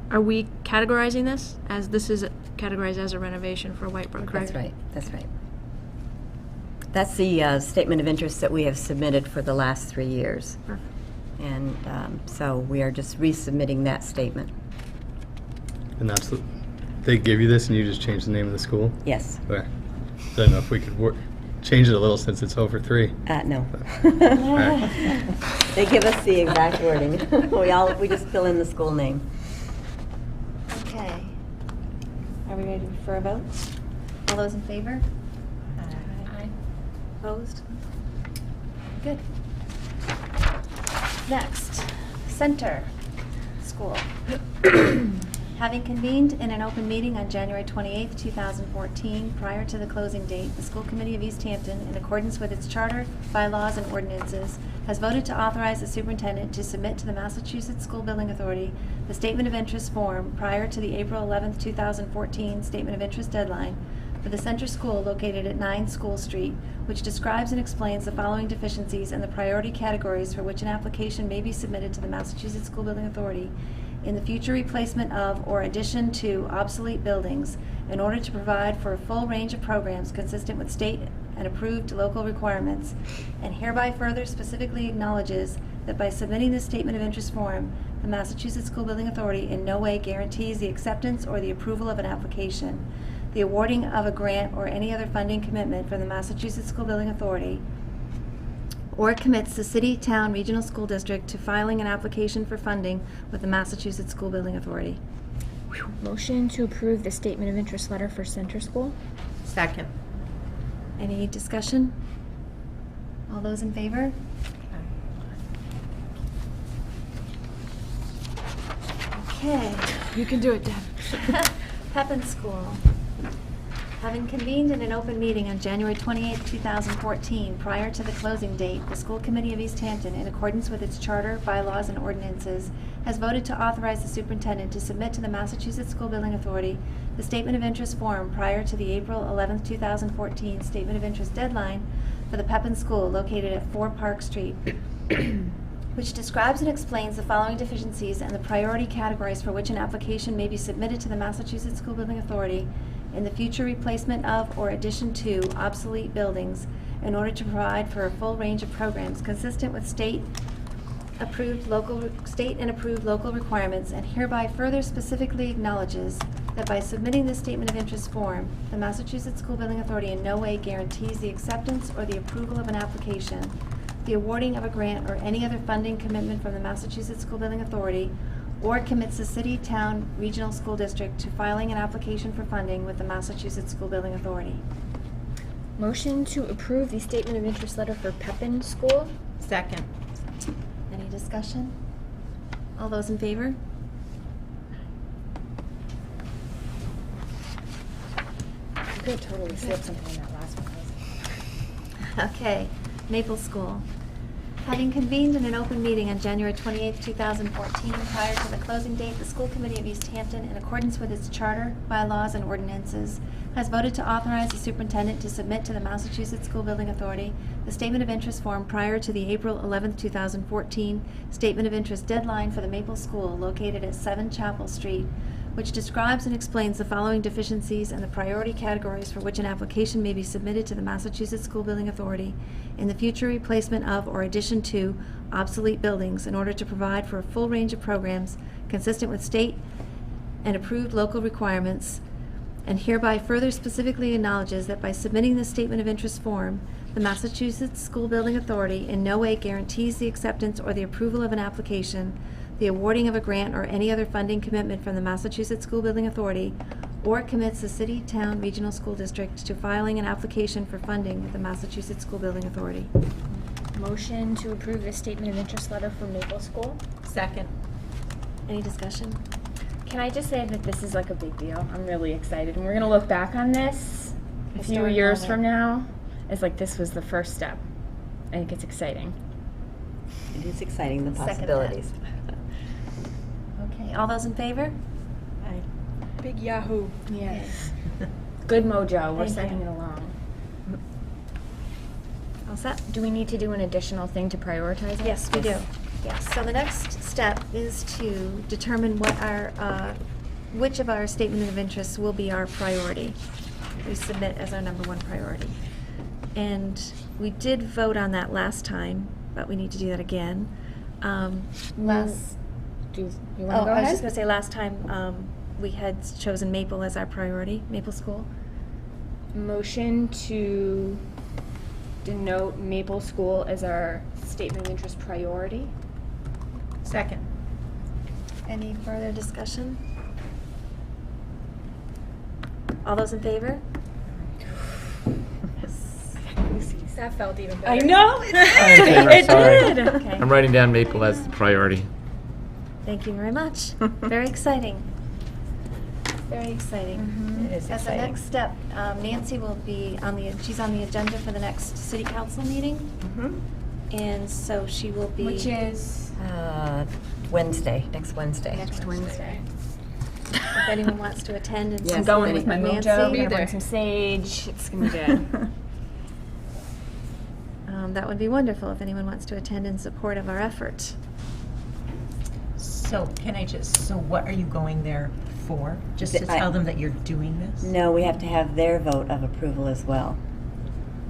Are we categorizing this as this is categorized as a renovation for Whitebrook, correct? That's right. That's right. That's the statement of interest that we have submitted for the last 3 years. Perfect. And so we are just resubmitting that statement. And they give you this and you just change the name of the school? Yes. Okay. I don't know if we could change it a little since it's over 3. No. right. They give us the exact wording. we just fill in the school name. Okay. Are we ready for a vote? All those in favor? Aye. Opposed? Good. Next, Center School. Having convened in an open meeting on January 28, 2014, prior to the closing date, the School Committee of Easthampton, in accordance with its charter, bylaws, and ordinances, has voted to authorize the superintendent to submit to the Massachusetts School Building Authority the Statement of Interest form prior to the April 11, 2014 Statement of Interest deadline for the Center School located at 9 School Street, which describes and explains the following deficiencies and the priority categories for which an application may be submitted to the Massachusetts School Building Authority in the future replacement of or addition to obsolete buildings in order to provide for a full range of programs consistent with state and approved local requirements, and hereby further specifically acknowledges that by submitting this statement of interest form, the Massachusetts School Building Authority in no way guarantees the acceptance or the approval of an application, the awarding of a grant or any other funding commitment from the Massachusetts School Building Authority, or commits the city, town, regional school district to filing an application for funding with the Massachusetts School Building Authority. Motion to approve the statement of interest letter for Center School. Second. Any discussion? All those in favor? Okay. You can do it, Deb. Pepin School. Having convened in an open meeting on January 28, 2014, prior to the closing date, the School Committee of Easthampton, in accordance with its charter, bylaws, and ordinances, has voted to authorize the superintendent to submit to the Massachusetts School Building Authority the Statement of Interest form prior to the April 11, 2014 Statement of Interest deadline for the Pepin School located at 4 Park Street, which describes and explains the following deficiencies and the priority categories for which an application may be submitted to the Massachusetts School Building Authority in the future replacement of or addition to obsolete buildings in order to provide for a full range of programs consistent with state and approved local requirements, and hereby further specifically acknowledges that by submitting this statement of interest form, the Massachusetts School Building Authority in no way guarantees the acceptance or the approval of an application, the awarding of a grant, or any other funding commitment from the Massachusetts School Building Authority, or commits the city, town, regional school district to filing an application for funding with the Massachusetts School Building Authority. Motion to approve the statement of interest letter for Pepin School. Second. Any discussion? All those in favor? You could have totally slipped something in that last one. Okay, Maple School. Having convened in an open meeting on January 28, 2014, prior to the closing date, the School Committee of Easthampton, in accordance with its charter, bylaws, and ordinances, has voted to authorize the superintendent to submit to the Massachusetts School Building Authority the Statement of Interest form prior to the April 11, 2014 Statement of Interest deadline for the Maple School located at 7 Chapel Street, which describes and explains the following deficiencies and the priority categories for which an application may be submitted to the Massachusetts School Building Authority in the future replacement of or addition to obsolete buildings in order to provide for a full range of programs consistent with state and approved local requirements, and hereby further specifically acknowledges that by submitting this statement of interest form, the Massachusetts School Building Authority in no way guarantees the acceptance or the approval of an application, the awarding of a grant, or any other funding commitment from the Massachusetts School Building Authority, or commits the city, town, regional school district to filing an application for funding with the Massachusetts School Building Authority. Motion to approve the statement of interest letter for Maple School. Second. Any discussion? Can I just say that this is like a big deal? I'm really excited, and we're gonna look back on this a few Historic years moment. from now as like this was the first step. I think it's exciting. It is exciting, the Second possibilities. Okay, all those in favor? Big Yahoo. Yes. Good mojo. We're Thank sending you. it along. All set? Do we need to do an additional thing to prioritize it? Yes, we do. Yes, so the next step is to determine what our, which of our statement of interests will be our priority. We submit as our number one priority. And we did vote on that last time, but we need to do that again. Last. Do you Oh, want to go I was ahead? just gonna say, last time, we had chosen Maple as our priority, Maple School. Motion to denote Maple School as our statement of interest priority. Second. Any further discussion? All those in favor? That felt even better. I know. It did. Okay. I'm writing down Maple as the priority. Thank you very much. Very exciting. Very exciting. It is As the exciting. next step, Nancy will be she's on the agenda for the next city council meeting. And so she will be. Which is Wednesday, next Wednesday. Next Wednesday. If anyone wants to attend and Yes, I'm going with my Nancy. mojo. I'm Be gonna there. bring some sage. It's gonna be good. That would be wonderful if anyone wants to attend in support of our effort. So so what are you going there for? Just to I- tell them that you're doing this? No, we have to have their vote of approval as well.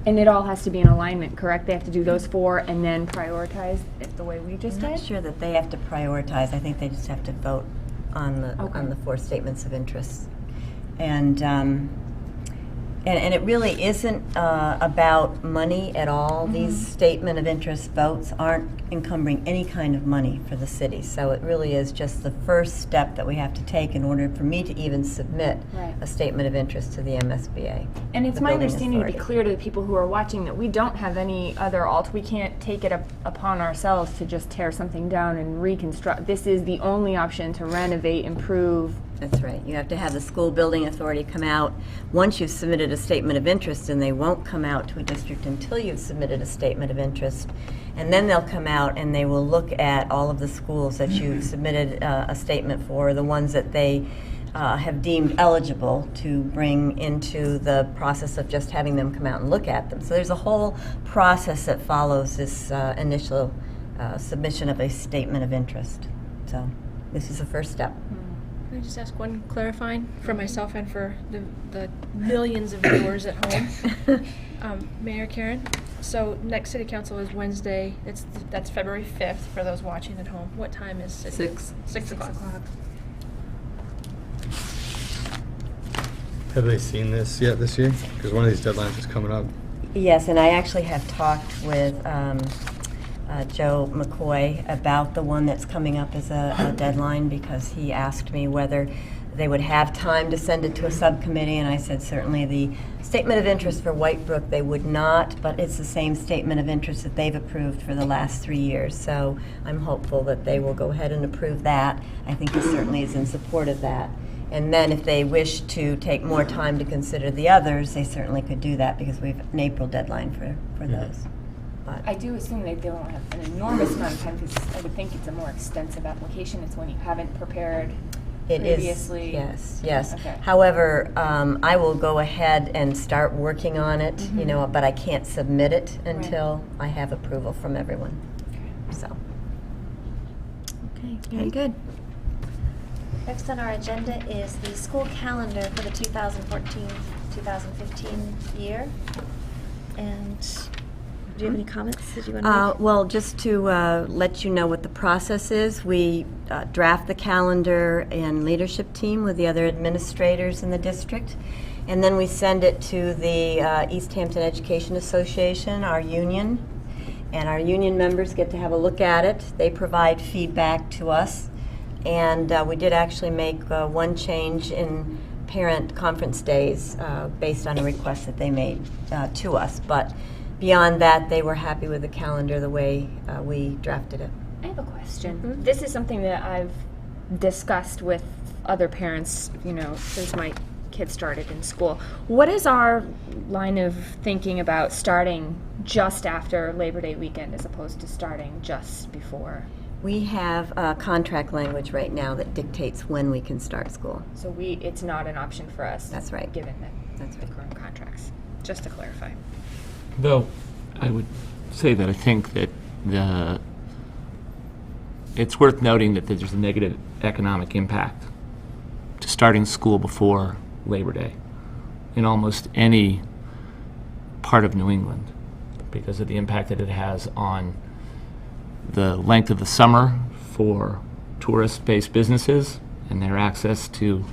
And it all has to be in alignment, correct? They have to do those four and then prioritize it the way we just I'm not did? sure that they have to prioritize. I think they just have to vote on the four statements of interest. And it really isn't about money at all. These statement of interest votes aren't encumbering any kind of money for the city. So it really is just the first step that we have to take in order for me to even submit Right. a statement of interest to the MSBA. And it's the my building understanding to be authority. clear to the people who are watching that we don't have any other we can't take it upon ourselves to just tear something down and reconstruct. This is the only option to renovate, improve. That's right. You have to have the school building authority come out once you've submitted a statement of interest, and they won't come out to a district until you've submitted a statement of interest. And then they'll come out and they will look at all of the schools that you've submitted a statement for, the ones that they have deemed eligible to bring into the process of just having them come out and look at them. So there's a whole process that follows this initial submission of a statement of interest. So this is the first step. Can I just ask one clarifying for myself and for the millions of viewers at home? Mayor Karen, so next city council is Wednesday. That's February 5th for those watching at home. What time is it? 6 o'clock. Have they seen this yet this year? Because one of these deadlines is coming up. Yes, and I actually have talked with Joe McCoy about the one that's coming up as a deadline, because he asked me whether they would have time to send it to a subcommittee, and I said certainly the statement of interest for Whitebrook they would not, but it's the same statement of interest that they've approved for the last 3 years. So I'm hopeful that they will go ahead and approve that. I think he certainly is in support of that. And then if they wish to take more time to consider the others, they certainly could do that, because we have an April deadline for those. But I do assume that they don't have an enormous amount of time because I would think it's a more extensive application. It's when you haven't prepared it is, previously. yes. Okay. However, I will go ahead and start working on it, you know, but I can't submit it until I have approval from everyone. So. Okay, very good. Next on our agenda is the school calendar for the 2014-2015 year. And do you have any comments that you want to make? Well, just to let you know what the process is, we draft the calendar and leadership team with the other administrators in the district, and then we send it to the Easthampton Education Association, our union, and our union members get to have a look at it. They provide feedback to us, and we did actually make one change in parent conference days based on a request that they made to us, but beyond that, they were happy with the calendar the way we drafted it. I have a question. This is something that I've discussed with other parents, since my kids started in school. What is our line of thinking about starting just after Labor Day weekend as opposed to starting just before? We have contract language right now that dictates when we can start school. So it's not an option for us. That's right. Given That's the right. current contracts. Just to clarify. Though I would say that I think that it's worth noting that there's a negative economic impact to starting school before Labor Day in almost any part of New England because of the impact that it has on the length of the summer for tourist-based businesses and their access to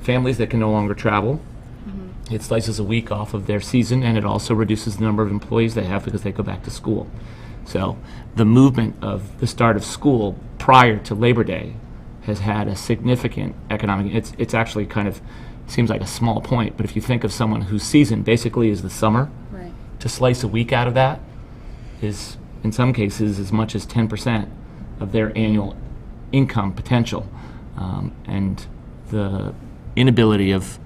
families that can no longer travel. It slices a week off of their season, and it also reduces the number of employees they have because they go back to school. So the movement of the start of school prior to Labor Day has had a significant economic, it's actually kind of, seems like a small point, but if you think of someone whose season basically is the summer, Right. to slice a week out of that is, in some cases, as much as 10% of their annual income potential. And the inability of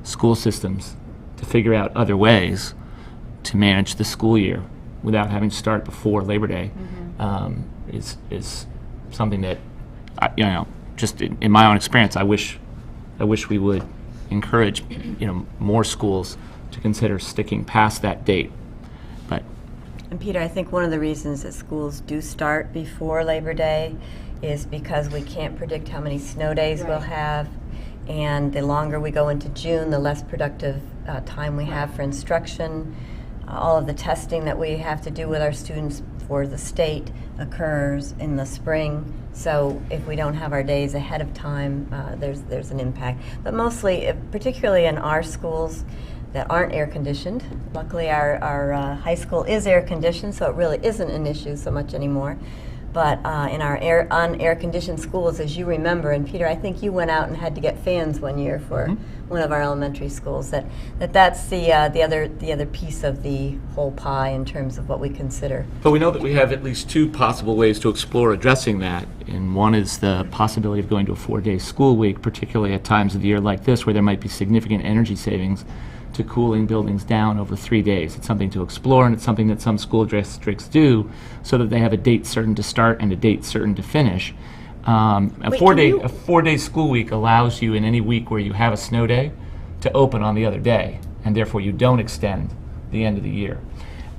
school systems to figure out other ways to manage the school year without having to start before Labor Day is something that, just in my own experience, I wish we would encourage, more schools to consider sticking past that date. But And Peter, I think one of the reasons that schools do start before Labor Day is because we can't predict how many snow days we'll have, and the longer we go into June, the less productive time we have for instruction. All of the testing that we have to do with our students for the state occurs in the spring, so if we don't have our days ahead of time, there's an impact. But mostly, particularly in our schools that aren't air conditioned, luckily our high school is air conditioned, so it really isn't an issue so much anymore. But in our air-conditioned schools, as you remember, and Peter, I think you went out and had to get fans one year for one of our elementary schools. That's the other piece of the whole pie in terms of what we consider. But we know that we have at least two possible ways to explore addressing that. And one is the possibility of going to a 4-day school week, particularly at times of the year like this, where there might be significant energy savings to cooling buildings down over 3 days. It's something to explore, and it's something that some school districts do so that they have a date certain to start and a date certain to finish. A 4-day school week allows you in any week where you have a snow day to open on the other day, and therefore you don't extend the end of the year.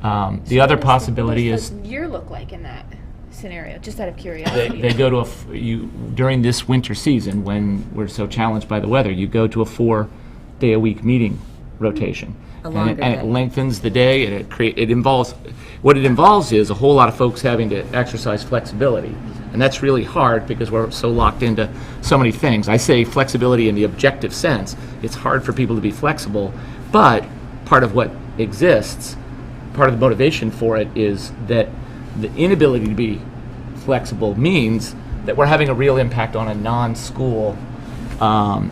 The other possibility is What does the year look like in that scenario? Just out of curiosity. they go to during this winter season when we're so challenged by the weather, you go to a 4-day-a-week meeting rotation. And it lengthens the day, and it involves is a whole lot of folks having to exercise flexibility. And that's really hard because we're so locked into so many things. I say flexibility in the objective sense. It's hard for people to be flexible, but part of what exists, part of the motivation for it is that the inability to be flexible means that we're having a real impact on a non-school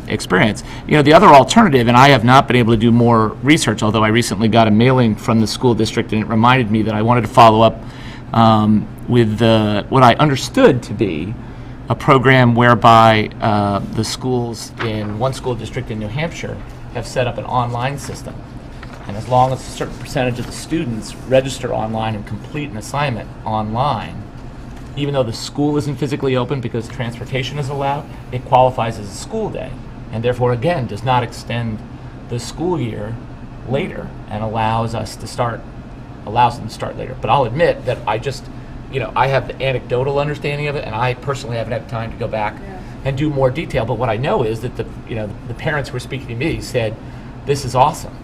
experience. The other alternative, and I have not been able to do more research, although I recently got a mailing from the school district and it reminded me that I wanted to follow up with what I understood to be a program whereby the schools in one school district in New Hampshire have set up an online system. And as long as a certain percentage of the students register online and complete an assignment online, even though the school isn't physically open because transportation is allowed, it qualifies as a school day, and therefore, again, does not extend the school year later and allows them to start later. But I'll admit that I have the anecdotal understanding of it, and I personally haven't had time to go back and do more detail. But what I know is that the parents who were speaking to me said, this is awesome,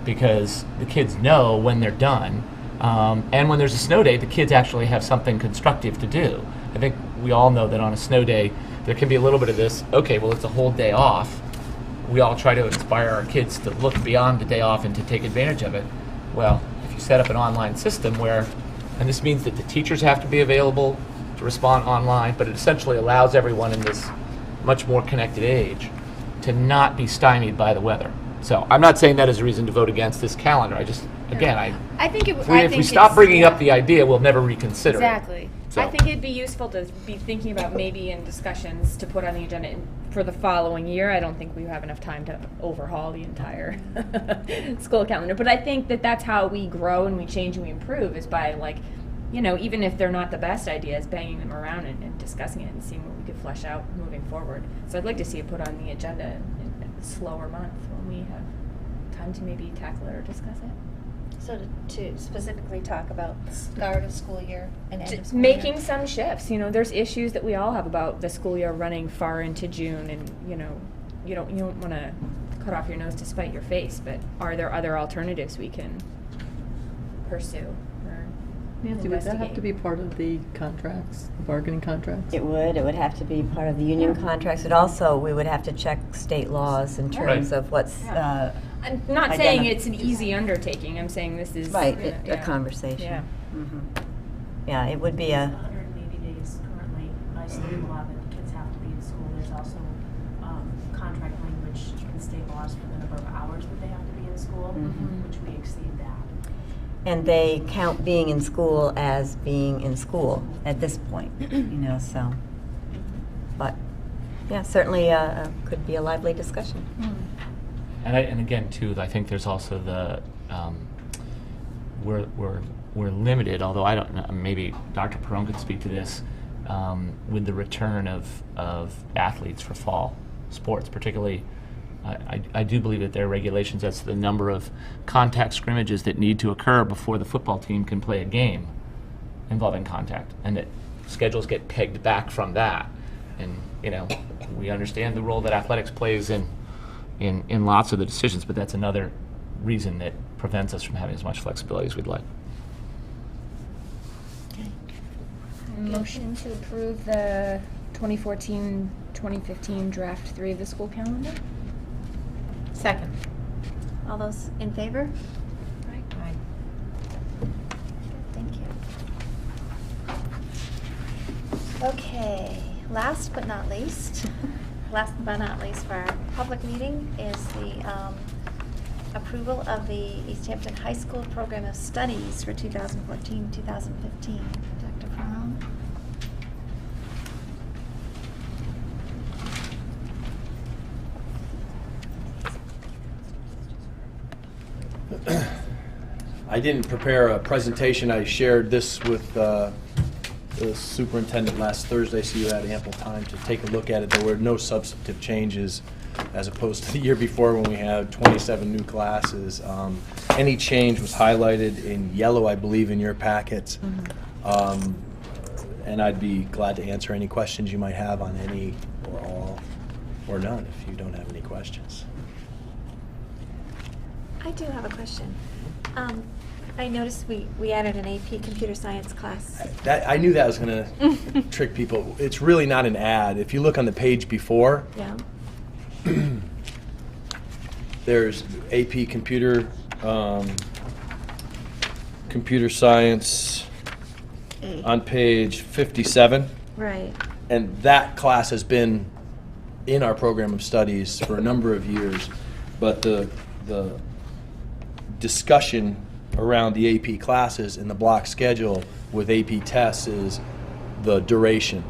because the kids know when they're done. And when there's a snow day, the kids actually have something constructive to do. I think we all know that on a snow day, there can be a little bit of this, okay, well, it's a whole day off. We all try to inspire our kids to look beyond the day off and to take advantage of it. Well, if you set up an online system and this means that the teachers have to be available to respond online, but it essentially allows everyone in this much more connected age to not be stymied by the weather. So I'm not saying that as a reason to vote against this calendar. I just, again, I think it. if we stop bringing up the idea, we'll never reconsider it. Exactly. So- I think it'd be useful to be thinking about maybe in discussions to put on the agenda for the following year. I don't think we have enough time to overhaul the entire school calendar. But I think that that's how we grow and we change and we improve, is by, like, you know, even if they're not the best ideas, banging them around and discussing it and seeing what we could flesh out moving forward. So I'd like to see it put on the agenda in a slower month when we have time to maybe tackle it or discuss it. So to specifically talk about start of school year and end of school Making year. some shifts. You know, there's issues that we all have about the school year running far into June, and you know, you don't want to cut off your nose to spite your face. But are there other alternatives we can pursue or Nancy, would that have investigate? to be part of the contracts, the bargaining contracts? It would have to be part of the union contracts, but also we would have to check state laws in terms Right. of what's, I'm not saying Identif- it's an easy undertaking. I'm saying this is right, a yeah. conversation. Yeah. Mhm. Yeah, it would be a, 180 days currently by state law that the kids have to be in school. There's also contract language in state laws for the number of hours that they have to be in school, which we exceed that. and they count being in school as being in school at this point, you know, so. But, yeah, certainly could be a lively discussion. And again, too, I think there's also the we're limited. Although I don't know, maybe Dr. Perron could speak to this with the return of athletes for fall sports, particularly. I do believe that there are regulations as to the number of contact scrimmages that need to occur before the football team can play a game involving contact, and that schedules get pegged back from that. And you know, we understand the role that athletics plays in lots of the decisions, but that's another reason that prevents us from having as much flexibility as we'd like. Motion to approve the 2014-2015 draft 3 of the school calendar. Second. All those in favor? Aye. Thank you. Okay, last but not least for our public meeting is the approval of the Easthampton High School Program of Studies for 2014-2015. Dr. Fromm? I didn't prepare a presentation. I shared this with the superintendent last Thursday, so you had ample time to take a look at it. There were no substantive changes as opposed to the year before when we had 27 new classes. Any change was highlighted in yellow, I believe, in your packets. And I'd be glad to answer any questions you might have on any or all or none if you don't have any questions. I do have a question. I noticed we added an AP Computer Science class. I knew that was going to trick people. It's really not an ad. If you look on the page before, Yeah. there's AP Computer Science on page 57. Right. And that class has been in our program of studies for a number of years. But the discussion around the AP classes in the block schedule with AP tests is the duration.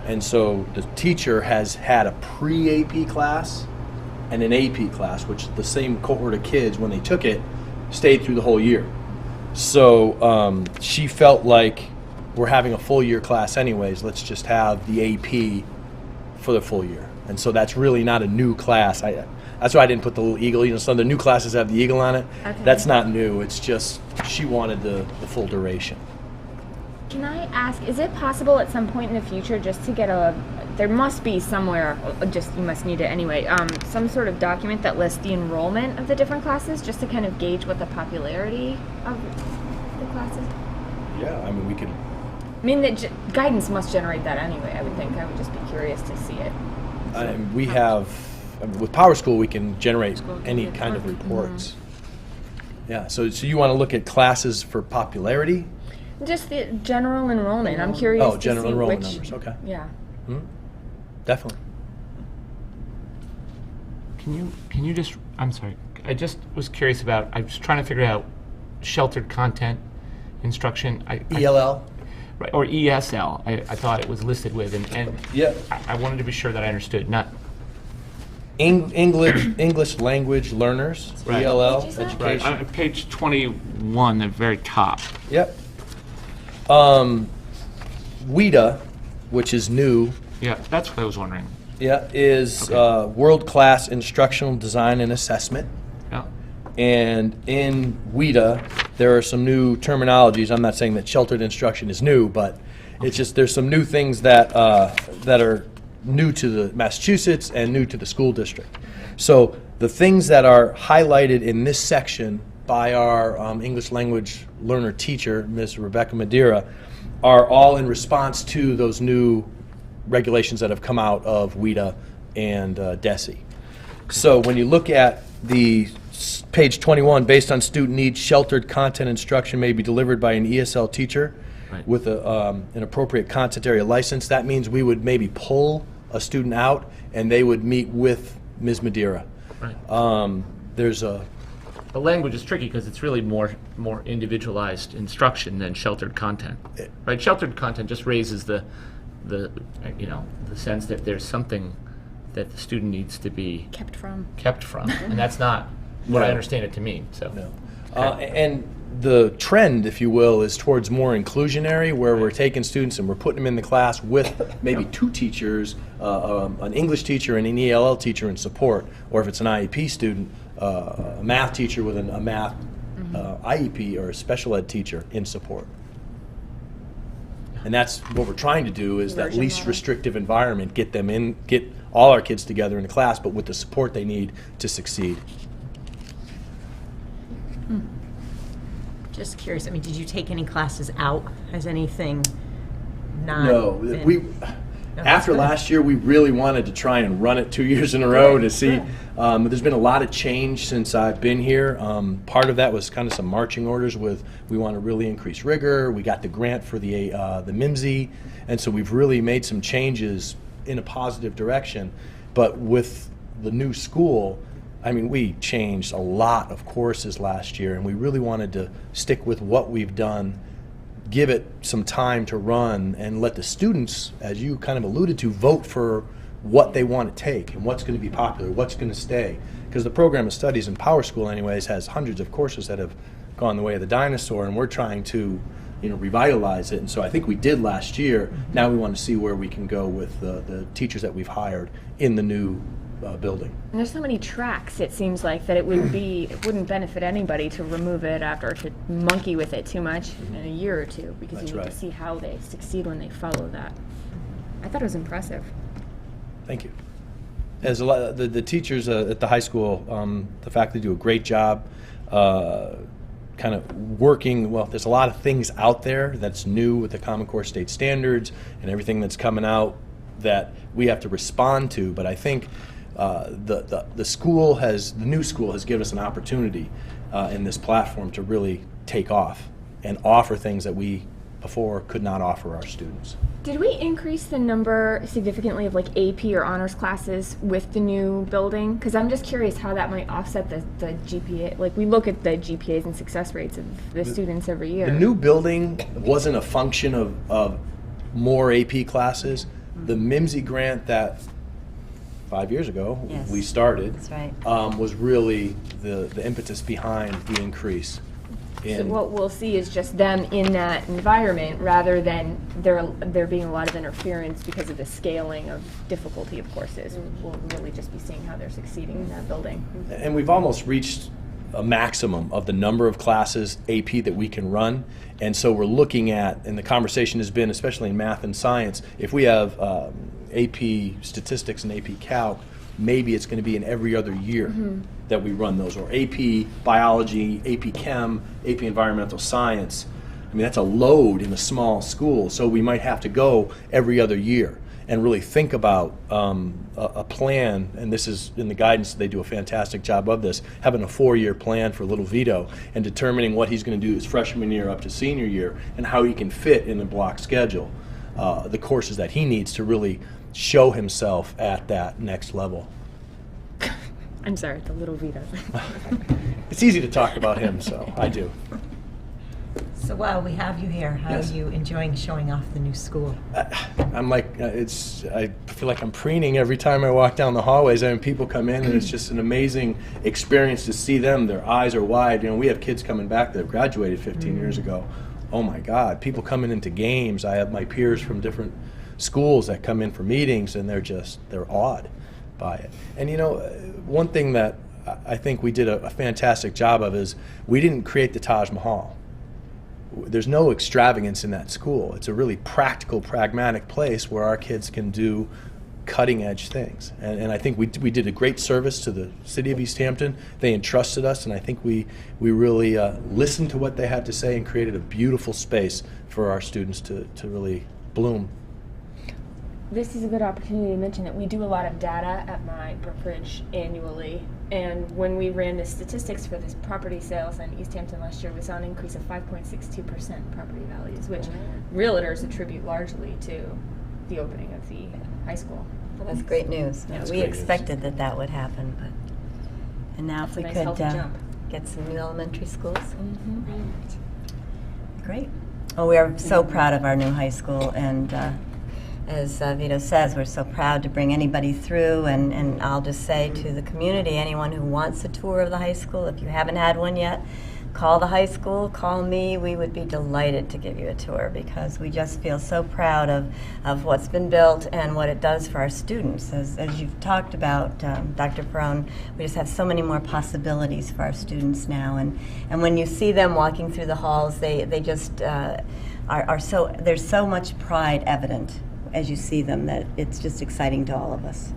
And so the teacher has had a pre-AP class and an AP class, which the same cohort of kids, when they took it, stayed through the whole year. So she felt like we're having a full year class anyways, let's just have the AP for the full year. And so that's really not a new class. That's why I didn't put the little eagle. You know, some of the new classes have the eagle on it. Okay. That's not new. It's just she wanted the full duration. Can I ask, is it possible at some point in the future just to get there must be somewhere, just you must need it anyway, some sort of document that lists the enrollment of the different classes, just to kind of gauge what the popularity of the classes? Yeah, I mean, we could. I mean, guidance must generate that anyway, I would think. I would just be curious to see it. We have, with Power School, we can generate any kind of reports. Yeah, so you want to look at classes for popularity? Just the general enrollment. I'm curious Oh, to general see enrollment which, numbers, okay. Yeah. Definitely. Can you just, I'm sorry, I just was curious about, I was trying to figure out sheltered content instruction. ELL? Right, or ESL, I thought it was listed with, and Yeah. I wanted to be sure that I understood, not, English language learners, Right. ELL, Page is that? right, education. on page 21, the very top. Yep. WIDA, which is new, Yeah, that's what I was wondering. yeah, is Okay. world-class instructional design and assessment. Yeah. And in WIDA, there are some new terminologies. I'm not saying that sheltered instruction is new, but it's just there's some new things that that are new to the Massachusetts and new to the school district. So the things that are highlighted in this section by our English language learner teacher, Ms. Rebecca Madeira, are all in response to those new regulations that have come out of WIDA and DESE. So when you look at the page 21, based on student needs, sheltered content instruction may be delivered by an ESL teacher Right. with an appropriate content area license. That means we would maybe pull a student out and they would meet with Ms. Madeira. Right. There's a The language is tricky because it's really more individualized instruction than sheltered content. Right? Sheltered content just raises the you know, the sense that there's something that the student needs to be Kept from. kept from, and that's not what I No. understand it to mean. So. No. And the trend, if you will, is towards more inclusionary, where we're taking students and we're putting them in the class with maybe two teachers, an English teacher and an ELL teacher in support, or if it's an IEP student, a math teacher with a math IEP or a special ed teacher in support. And that's what we're trying to do, is that Immersion least model. restrictive environment, get them in, get all our kids together in a class, but with the support they need to succeed. Just curious, I mean, did you take any classes out? Has anything not No, been- we, No, that's after good. last year, we really wanted to try and run it 2 years in a row to see. There's been a lot of change since I've been here. Part of that was kind of some marching orders with, we want to really increase rigor. We got the grant for the MIMSI, and so we've really made some changes in a positive direction. But with the new school, I mean, we changed a lot of courses last year, and we really wanted to stick with what we've done, give it some time to run, and let the students, as you kind of alluded to, vote for what they want to take and what's going to be popular, what's going to stay. Because the program of studies in Power School anyways has hundreds of courses that have gone the way of the dinosaur, and we're trying to, you know, revitalize it. And so I think we did last year. Now we want to see where we can go with the teachers that we've hired in the new building. And there's so many tracks, it seems like, that it wouldn't benefit anybody to remove it after, to monkey with it too much in a year or two, because That's you need right. to see how they succeed when they follow that. I thought it was impressive. Thank you. As a lot, the teachers at the high school, the faculty do a great job kind of working. Well, there's a lot of things out there that's new with the Common Core state standards and everything that's coming out that we have to respond to. But I think the new school has given us an opportunity in this platform to really take off and offer things that we before could not offer our students. Did we increase the number significantly of like AP or honors classes with the new building? Because I'm just curious how that might offset the GPA. Like, we look at the GPAs and success rates of the students every year. The new building wasn't a function of more AP classes. The MIMSI grant that 5 years ago Yes. we started That's right. was really the impetus behind the increase. So what we'll see is just them in that environment, rather than there being a lot of interference because of the scaling of difficulty of courses. We'll really just be seeing how they're succeeding in that building. And we've almost reached a maximum of the number of classes AP that we can run. And so we're looking at, and the conversation has been, especially in math and science, if we have AP statistics and AP calc, maybe it's going to be in every other year that we run those, or AP biology, AP chem, AP environmental science. I mean, that's a load in a small school, so we might have to go every other year and really think about a plan, and this is in the guidance, they do a fantastic job of this, having a 4-year plan for little Vito and determining what he's going to do his freshman year up to senior year and how he can fit in the block schedule the courses that he needs to really show himself at that next level. I'm sorry, the little Vita. It's easy to talk about him, so I do. So while we have you here, how Yes. are you enjoying showing off the new school? I'm like, I feel like I'm preening every time I walk down the hallways. I mean, people come in, and it's just an amazing experience to see them. Their eyes are wide. You know, we have kids coming back that have graduated 15 years ago. Oh my God, people coming into games. I have my peers from different schools that come in for meetings, and they're awed by it. And you know, one thing that I think we did a fantastic job of is we didn't create the Taj Mahal. There's no extravagance in that school. It's a really practical, pragmatic place where our kids can do cutting-edge things. And I think we did a great service to the city of Easthampton. They entrusted us, and I think we really listened to what they had to say and created a beautiful space for our students to really bloom. This is a good opportunity to mention that we do a lot of data at my brokerage annually, and when we ran the statistics for this property sales in Easthampton last year, we saw an increase of 5.62% property values, which realtors attribute largely to the opening of the high school. That's great news. That's We great news. expected that would happen, but, and now if That's a we nice could healthy jump. get some new elementary schools. Great. Well, we are so proud of our new high school, and as Vito says, we're so proud to bring anybody through, and I'll just say to the community, anyone who wants a tour of the high school, if you haven't had one yet, call the high school, call me. We would be delighted to give you a tour because we just feel so proud of what's been built and what it does for our students. As you've talked about, Dr. Perrone, we just have so many more possibilities for our students now. And when you see them walking through the halls, they just are so, there's so much pride evident as you see them that it's just exciting to all of us.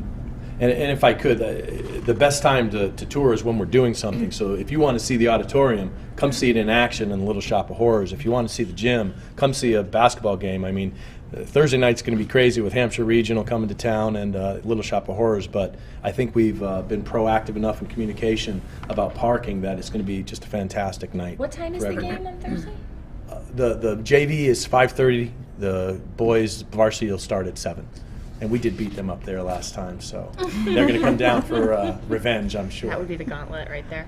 And if I could, the best time to tour is when we're doing something. So if you want to see the auditorium, come see it in action in the Little Shop of Horrors. If you want to see the gym, come see a basketball game. I mean, Thursday night's going to be crazy with Hampshire Regional coming to town and Little Shop of Horrors, but I think we've been proactive enough in communication about parking that it's going to be just a fantastic night. What time is for the everyone. game on Thursday? The JV is 5:30. The boys varsity will start at 7. And we did beat them up there last time, so they're going to come down for revenge, I'm sure. That would be the gauntlet right there.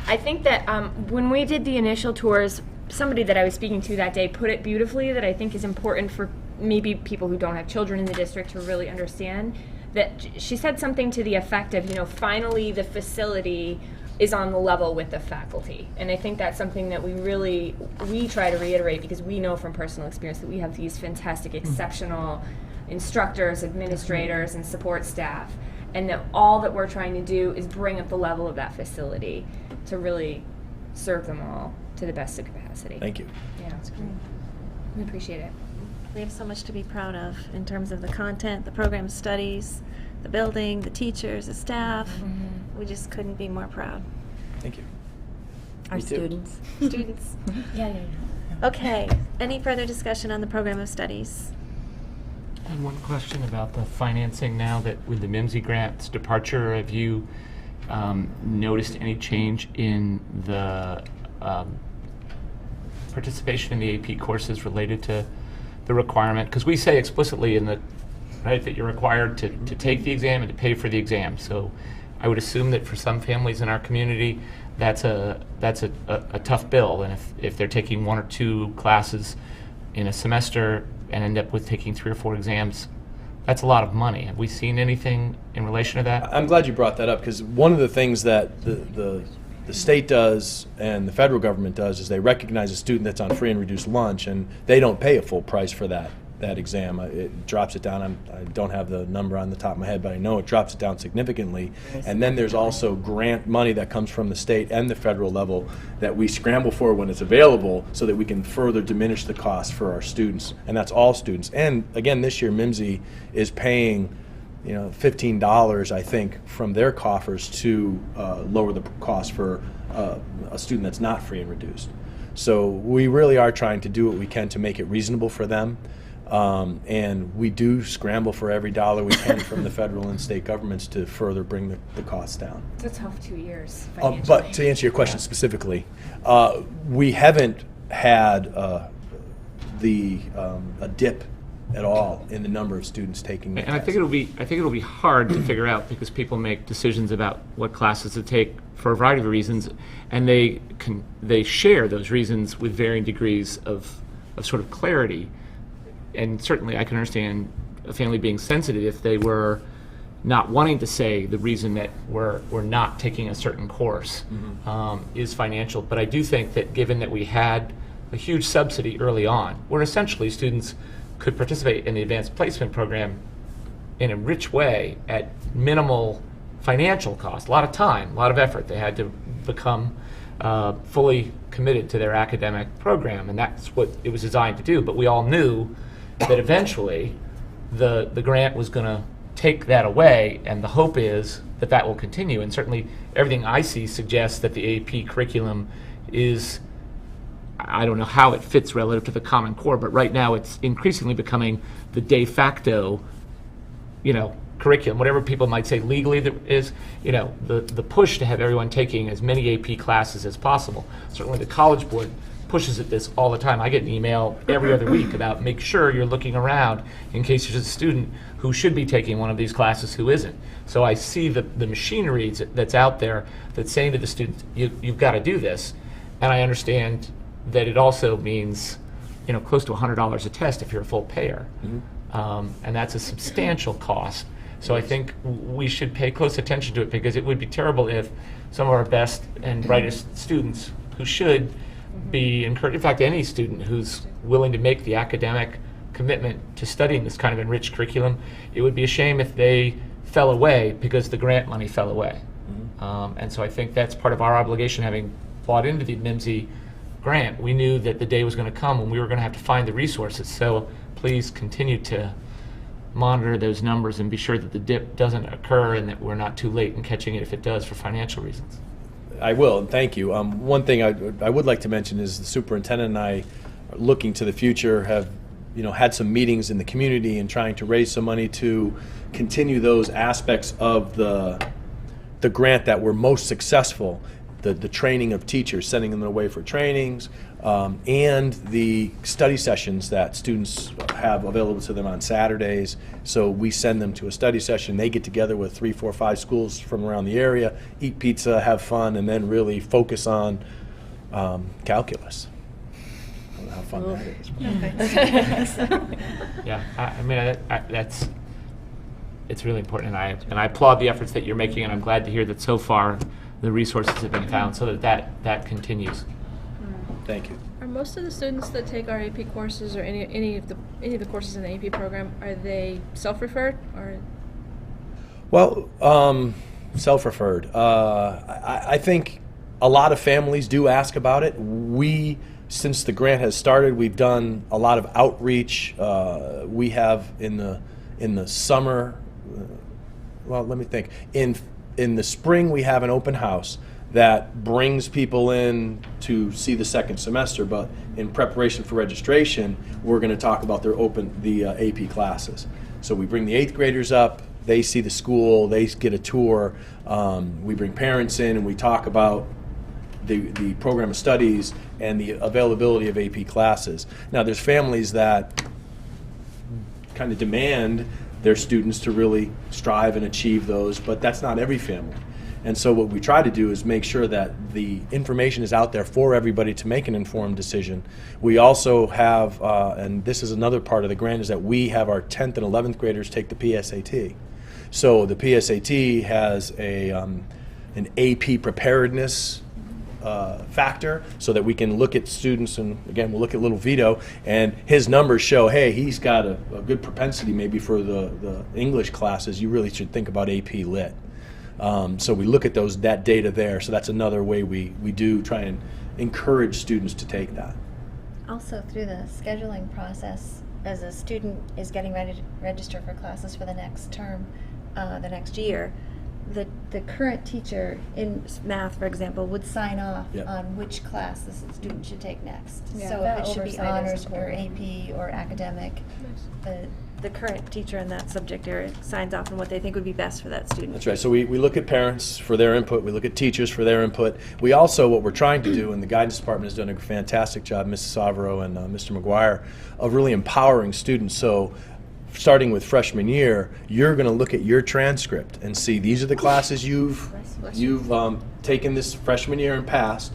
I think that when we did the initial tours, somebody that I was speaking to that day put it beautifully that I think is important for maybe people who don't have children in the district to really understand. That she said something to the effect of, you know, finally the facility is on the level with the faculty. And I think that's something that we try to reiterate because we know from personal experience that we have these fantastic, exceptional instructors, administrators, and support staff. And that all that we're trying to do is bring up the level of that facility to really serve them all to the best of capacity. Thank you. Yeah, that's great. We appreciate it. We have so much to be proud of in terms of the content, the program of studies, the building, the teachers, the staff. We just couldn't be more proud. Thank you. Our Me too. students. Students. Yeah. Okay, any further discussion on the program of studies? And one question about the financing now that with the MIMSI grant's departure, have you noticed any change in the participation in the AP courses related to the requirement? Because we say explicitly in the, right, that you're required to take the exam and to pay for the exam. So I would assume that for some families in our community, that's a tough bill. And if they're taking 1 or 2 classes in a semester and end up with taking 3 or 4 exams, that's a lot of money. Have we seen anything in relation to that? I'm glad you brought that up because one of the things that the state does and the federal government does is they recognize a student that's on free and reduced lunch, and they don't pay a full price for that exam. It drops it down. I don't have the number on the top of my head, but I know it drops it down significantly. And then there's also grant money that comes from the state and the federal level that we scramble for when it's available so that we can further diminish the cost for our students. And that's all students. And again, this year MIMSI is paying $15, I think, from their coffers to lower the cost for a student that's not free and reduced. So we really are trying to do what we can to make it reasonable for them. And we do scramble for every dollar we can from the federal and state governments to further bring the costs down. It's a tough 2 years financially. But to answer your question specifically, we haven't had a dip at all in the number of students taking the And I think it'll be hard to figure out because people make decisions about what classes to take for a variety of reasons, and they share those reasons with varying degrees of sort of clarity. And certainly, I can understand a family being sensitive if they were not wanting to say the reason that we're not taking a certain course is financial. But I do think that given that we had a huge subsidy early on, where essentially students could participate in the advanced placement program in a rich way at minimal financial cost, a lot of time, a lot of effort. They had to become fully committed to their academic program, and that's what it was designed to do. But we all knew that eventually the grant was going to take that away, and the hope is that that will continue. And certainly everything I see suggests that the AP curriculum is, I don't know how it fits relative to the Common Core, but right now it's increasingly becoming the de facto, curriculum, whatever people might say legally that is, the push to have everyone taking as many AP classes as possible. Certainly the College Board pushes at this all the time. I get an email every other week about make sure you're looking around in case there's a student who should be taking one of these classes who isn't. So I see the machinery that's out there that's saying to the students, you've got to do this. And I understand that it also means, close to $100 a test if you're a full payer. And that's a substantial cost. So I think we should pay close attention to it, because it would be terrible if some of our best and brightest students who should be encouraged, in fact, any student who's willing to make the academic commitment to studying this kind of enriched curriculum, it would be a shame if they fell away because the grant money fell away. And so I think that's part of our obligation, having bought into the MIMSI grant. We knew that the day was going to come when we were going to have to find the resources. So please continue to monitor those numbers and be sure that the dip doesn't occur and that we're not too late in catching it if it does for financial reasons. I will, and thank you. One thing I would like to mention is the superintendent and I are looking to the future, have had some meetings in the community and trying to raise some money to continue those aspects of the grant that were most successful. The training of teachers, sending them away for trainings, and the study sessions that students have available to them on Saturdays. So we send them to a study session. They get together with 3, 4, 5 schools from around the area, eat pizza, have fun, and then really focus on calculus. I don't know how fun that is. Yeah, I mean, it's really important, and I applaud the efforts that you're making, and I'm glad to hear that so far the resources have been found so that continues. Thank you. Are most of the students that take our AP courses, or any of the courses in the AP program, are they self-referred or? Well, self-referred. I think a lot of families do ask about it. Since the grant has started, we've done a lot of outreach. We have in the summer. Well, let me think. In the spring, we have an open house that brings people in to see the second semester, but in preparation for registration, we're going to talk about the AP classes. So we bring the 8th graders up, they see the school, they get a tour, we bring parents in and we talk about the program of studies and the availability of AP classes. Now there's families that kind of demand their students to really strive and achieve those, but that's not every family. And so what we try to do is make sure that the information is out there for everybody to make an informed decision. We also have, and this is another part of the grant, is that we have our 10th and 11th graders take the PSAT. So the PSAT has an AP preparedness factor, so that we can look at students, and again we'll look at little Vito, and his numbers show, hey, he's got a good propensity maybe for the English classes. You really should think about AP Lit. So we look at that data there. So that's another way we do try and encourage students to take that. Also, through the scheduling process, as a student is getting ready to register for classes for the next term, the next year, the current teacher in math, for example, would sign off on which class the student should take next. Yeah, so that if it should be oversight is honors or important. AP or academic, the the current teacher in that subject area signs off on what they think would be best for that student. That's right. So we look at parents for their input. We look at teachers for their input. We also, what we're trying to do, and the guidance department has done a fantastic job, Mrs. Savaro and Mr. McGuire, of really empowering students. So starting with freshman year, you're going to look at your transcript and see these are the classes you've taken this freshman year and passed.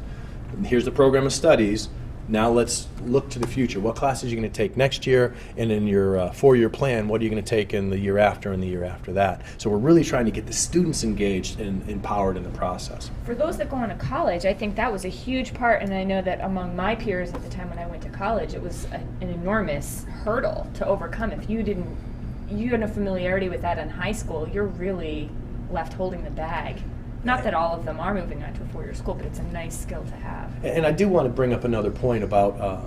And here's the program of studies. Now let's look to the future. What classes are you going to take next year? And in your 4-year plan, what are you going to take in the year after and the year after that? So we're really trying to get the students engaged and empowered in the process. For those that go on to college, I think that was a huge part, and I know that among my peers at the time when I went to college, it was an enormous hurdle to overcome. If you had no familiarity with that in high school, you're really left holding the bag. Not that all of them are moving on to a 4-year school, but it's a nice skill to have. And I do want to bring up another point about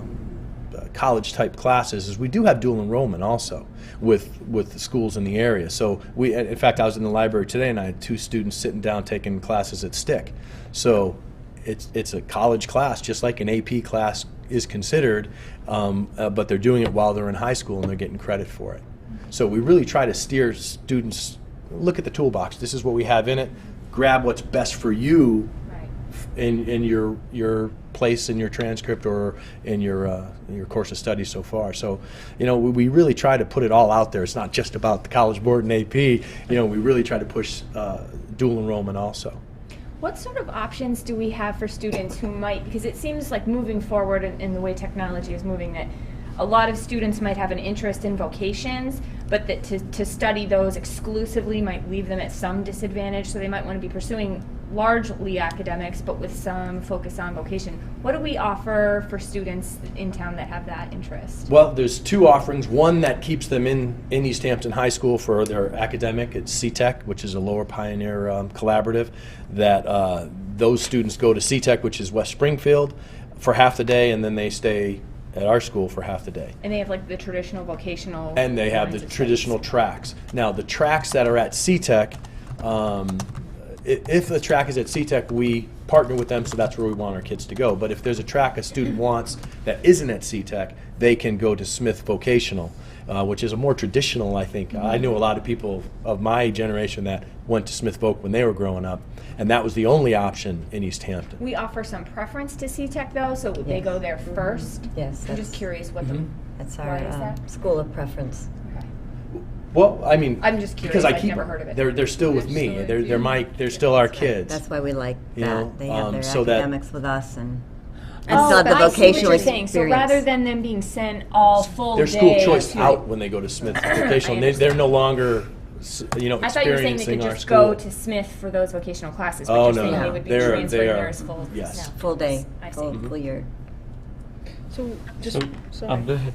college-type classes, is we do have dual enrollment also with the schools in the area. So in fact, I was in the library today and I had 2 students sitting down taking classes at STIC. So it's a college class, just like an AP class is considered, but they're doing it while they're in high school and they're getting credit for it. So we really try to steer students, look at the toolbox. This is what we have in it. Grab what's best for you in your place in your transcript or in your course of study so far. So, we really try to put it all out there. It's not just about the College Board and AP. We really try to push dual enrollment also. What sort of options do we have for students who might, because it seems like moving forward in the way technology is moving, that a lot of students might have an interest in vocations, but that to study those exclusively might leave them at some disadvantage, so they might want to be pursuing largely academics, but with some focus on vocation. What do we offer for students in town that have that interest? Well, there's 2 offerings. One that keeps them in Easthampton High School for their academic. It's CTEC, which is a Lower Pioneer collaborative, that those students go to CTEC, which is West Springfield, for half the day, and then they stay at our school for half the day. And they have like the traditional vocational. And they have the traditional tracks. Now, the tracks that are at CTEC, if the track is at CTEC, we partner with them, so that's where we want our kids to go. But if there's a track a student wants that isn't at CTEC, they can go to Smith Vocational, which is a more traditional, I think. I knew a lot of people of my generation that went to Smith Voc when they were growing up, and that was the only option in Easthampton. We offer some preference to CTEC though, so they go there first. Yes. I'm just curious what That's why is our that? school of preference. Okay. Well, I mean, I'm just curious, because I've never heard of it. They're still with me. They're still our kids. That's why we like You that. know, They have their so that- academics with us and Oh, still have the I see what vocational you're saying. So rather experience. than them being sent all full Their day school choice to- out when they go to Smith Vocational. They're no longer, I thought you were saying they experiencing could our just school. go to Smith for those vocational classes, but Oh, you're no, saying no. they would be They're- transferring they are- there as full. yes. Full day, I see. full year. So just sorry. Go ahead.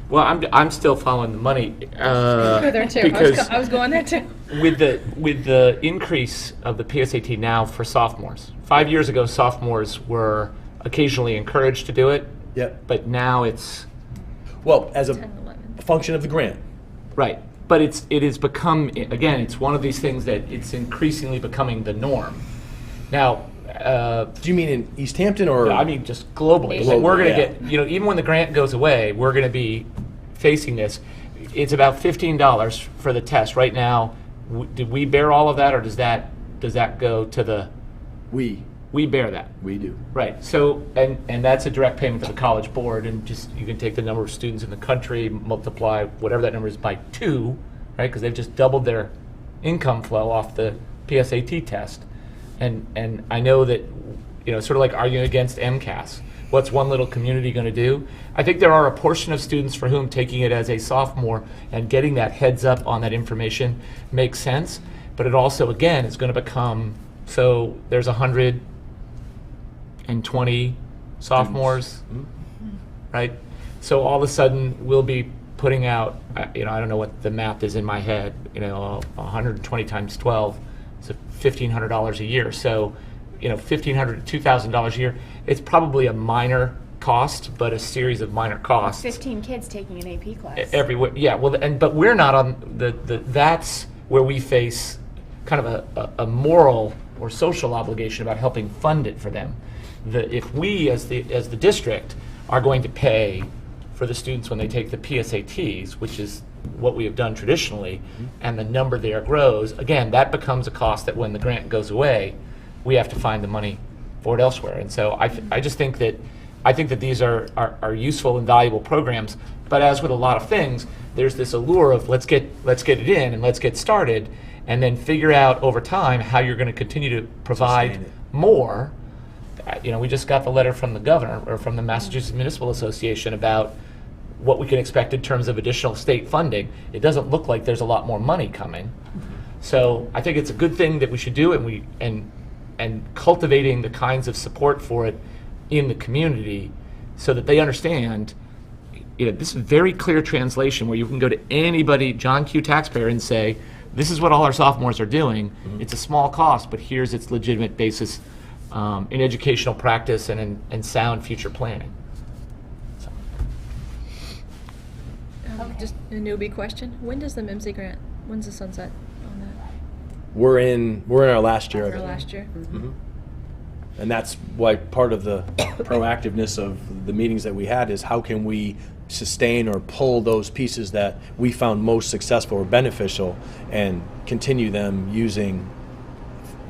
Well, I'm still following the money. Go there too. Because I was going there too. with the increase of the PSAT now for sophomores, 5 years ago sophomores were occasionally encouraged to do it, Yep. but now it's Well, as a 10, 11. function of the grant. right. But it has become, again, it's one of these things that it's increasingly becoming the norm. Now, Do you mean in Easthampton or? I mean just globally. Like, Globally, we're going to yeah. get, even when the grant goes away, we're going to be facing this. It's about $15 for the test right now. Did we bear all of that, or does that go to the? We bear that. We do. Right. So, and that's a direct payment to the College Board, and just you can take the number of students in the country, multiply whatever that number is by 2, right? Because they've just doubled their income flow off the PSAT test, and I know that, sort of like arguing against MCAS. What's one little community going to do? I think there are a portion of students for whom taking it as a sophomore and getting that heads up on that information makes sense, but it also, again, is going to become, so there's 120 sophomores, right? So all of a sudden, we'll be putting out, I don't know what the math is in my head, 120 times 12, so $1,500 a year. So, $1,500 to $2,000 a year. It's probably a minor cost, but a series of minor costs. 15 kids taking an AP class. Everywhere, yeah. Well, but we're not on that's where we face kind of a moral or social obligation about helping fund it for them. If we, as the district, are going to pay for the students when they take the PSATs, which is what we have done traditionally, and the number there grows, again, that becomes a cost that when the grant goes away, we have to find the money for it elsewhere. And so I just think that these are useful and valuable programs, but as with a lot of things, there's this allure of let's get it in and let's get started, and then figure out over time how you're going to continue to provide more. We just got the letter from the governor, or from the Massachusetts Municipal Association, about what we can expect in terms of additional state funding. It doesn't look like there's a lot more money coming. So I think it's a good thing that we should do, and cultivating the kinds of support for it in the community so that they understand, this is very clear translation where you can go to anybody, John Q. taxpayer, and say, this is what all our sophomores are doing. It's a small cost, but here's its legitimate basis in educational practice and in sound future planning. Just a newbie question. When does the MIMSI grant, when's the sunset on that? We're in our last year of Or it. last year? And that's why part of the proactiveness of the meetings that we had is how can we sustain or pull those pieces that we found most successful or beneficial and continue them using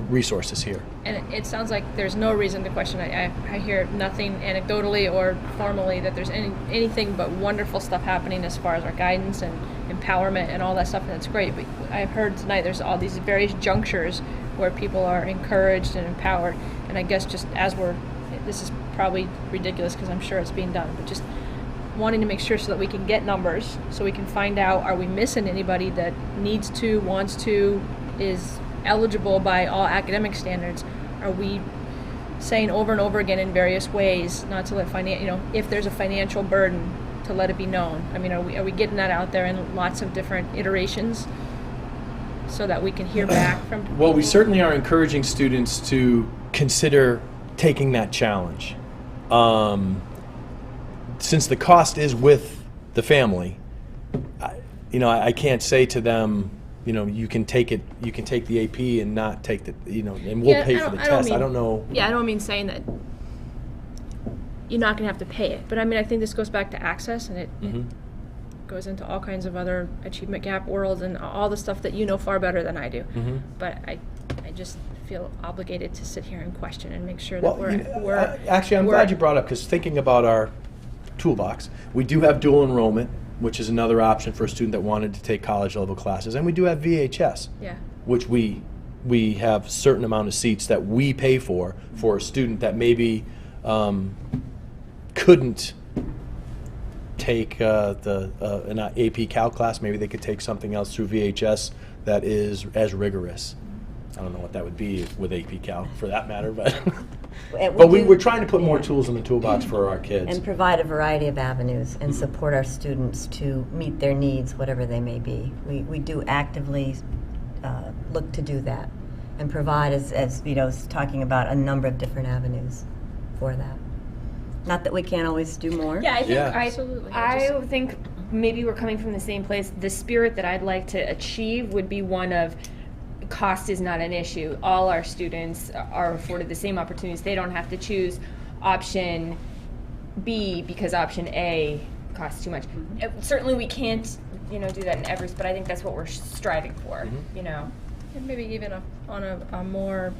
resources here. And it sounds like there's no reason to question. I hear nothing anecdotally or formally that there's anything but wonderful stuff happening as far as our guidance and empowerment and all that stuff, and that's great. But I've heard tonight there's all these various junctures where people are encouraged and empowered, and I guess just as this is probably ridiculous because I'm sure it's being done, but just wanting to make sure so that we can get numbers, so we can find out, are we missing anybody that needs to, wants to, is eligible by all academic standards? Are we saying over and over again in various ways not to let if there's a financial burden, to let it be known? I mean, are we getting that out there in lots of different iterations so that we can hear back from people? Well, we certainly are encouraging students to consider taking that challenge. Since the cost is with the family, I can't say to them, you can take the AP and not take the, and we'll pay for the test. I don't know. Yeah, I don't mean saying that you're not going to have to pay it, but I mean, I think this goes back to access, and it goes into all kinds of other achievement gap worlds and all the stuff that you know far better than I do. But I just feel obligated to sit here and question and make sure that we're actually, I'm glad you brought up, because thinking about our toolbox, we do have dual enrollment, which is another option for a student that wanted to take college level classes, and we do have VHS, which we have a certain amount of seats that we pay for a student that maybe couldn't take an AP Calc class. Maybe they could take something else through VHS that is as rigorous. I don't know what that would be with AP Calc, for that matter, but we're trying to put more tools in the toolbox for our kids. And provide a variety of avenues and support our students to meet their needs, whatever they may be. We do actively look to do that and provide, as Vito's talking about, a number of different avenues for that. Not that we can't always do more. Yeah, I think Absolutely. I think maybe we're coming from the same place. The spirit that I'd like to achieve would be one of cost is not an issue. All our students are afforded the same opportunities. They don't have to choose option B because option A costs too much. Certainly we can't, do that in every, but I think that's what we're striving for, And maybe even on a more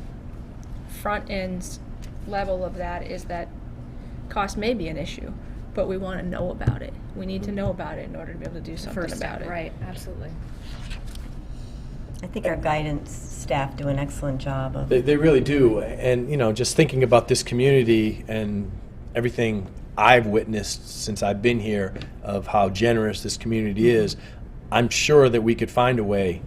front end level of that is that cost may be an issue, but we want to know about it. We need to know about it in order to be able to do something about it. Right, absolutely. I think our guidance staff do an excellent job of. They really do, and just thinking about this community and everything I've witnessed since I've been here of how generous this community is, I'm sure that we could find a way.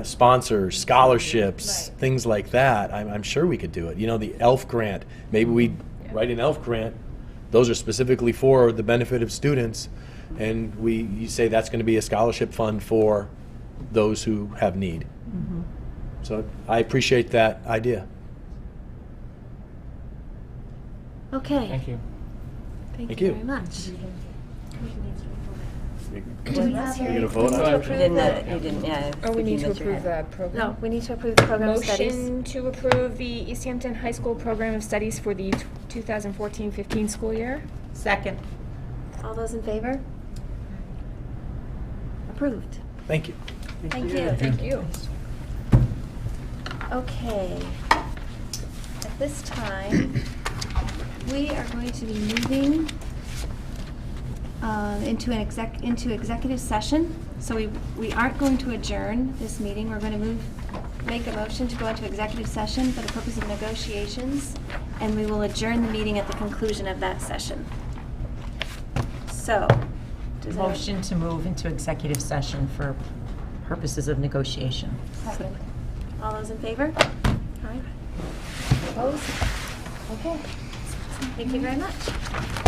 Sponsors, scholarships, things like that. I'm sure we could do it. The ELF grant. Maybe we write an ELF grant. Those are specifically for the benefit of students, and you say that's going to be a scholarship fund for those who have need. So I appreciate that idea. Okay. Thank you. Thank you very much. Do we have You're gonna vote on it? You didn't, yeah. Oh, we need to Vicki, approve the program. No, we need to approve the program of studies. Motion to approve the Easthampton High School Program of Studies for the 2014-15 school year. Second. All those in favor? Approved. Thank you. Thank you. Thank you. Okay. At this time, we are going to be moving into executive session. So we aren't going to adjourn this meeting. We're going to make a motion to go into executive session for the purpose of negotiations, and we will adjourn the meeting at the conclusion of that session. So, Motion to move into executive session for purposes of negotiation. Second. All those in favor? Aye. Opposed? Okay. Thank you very much.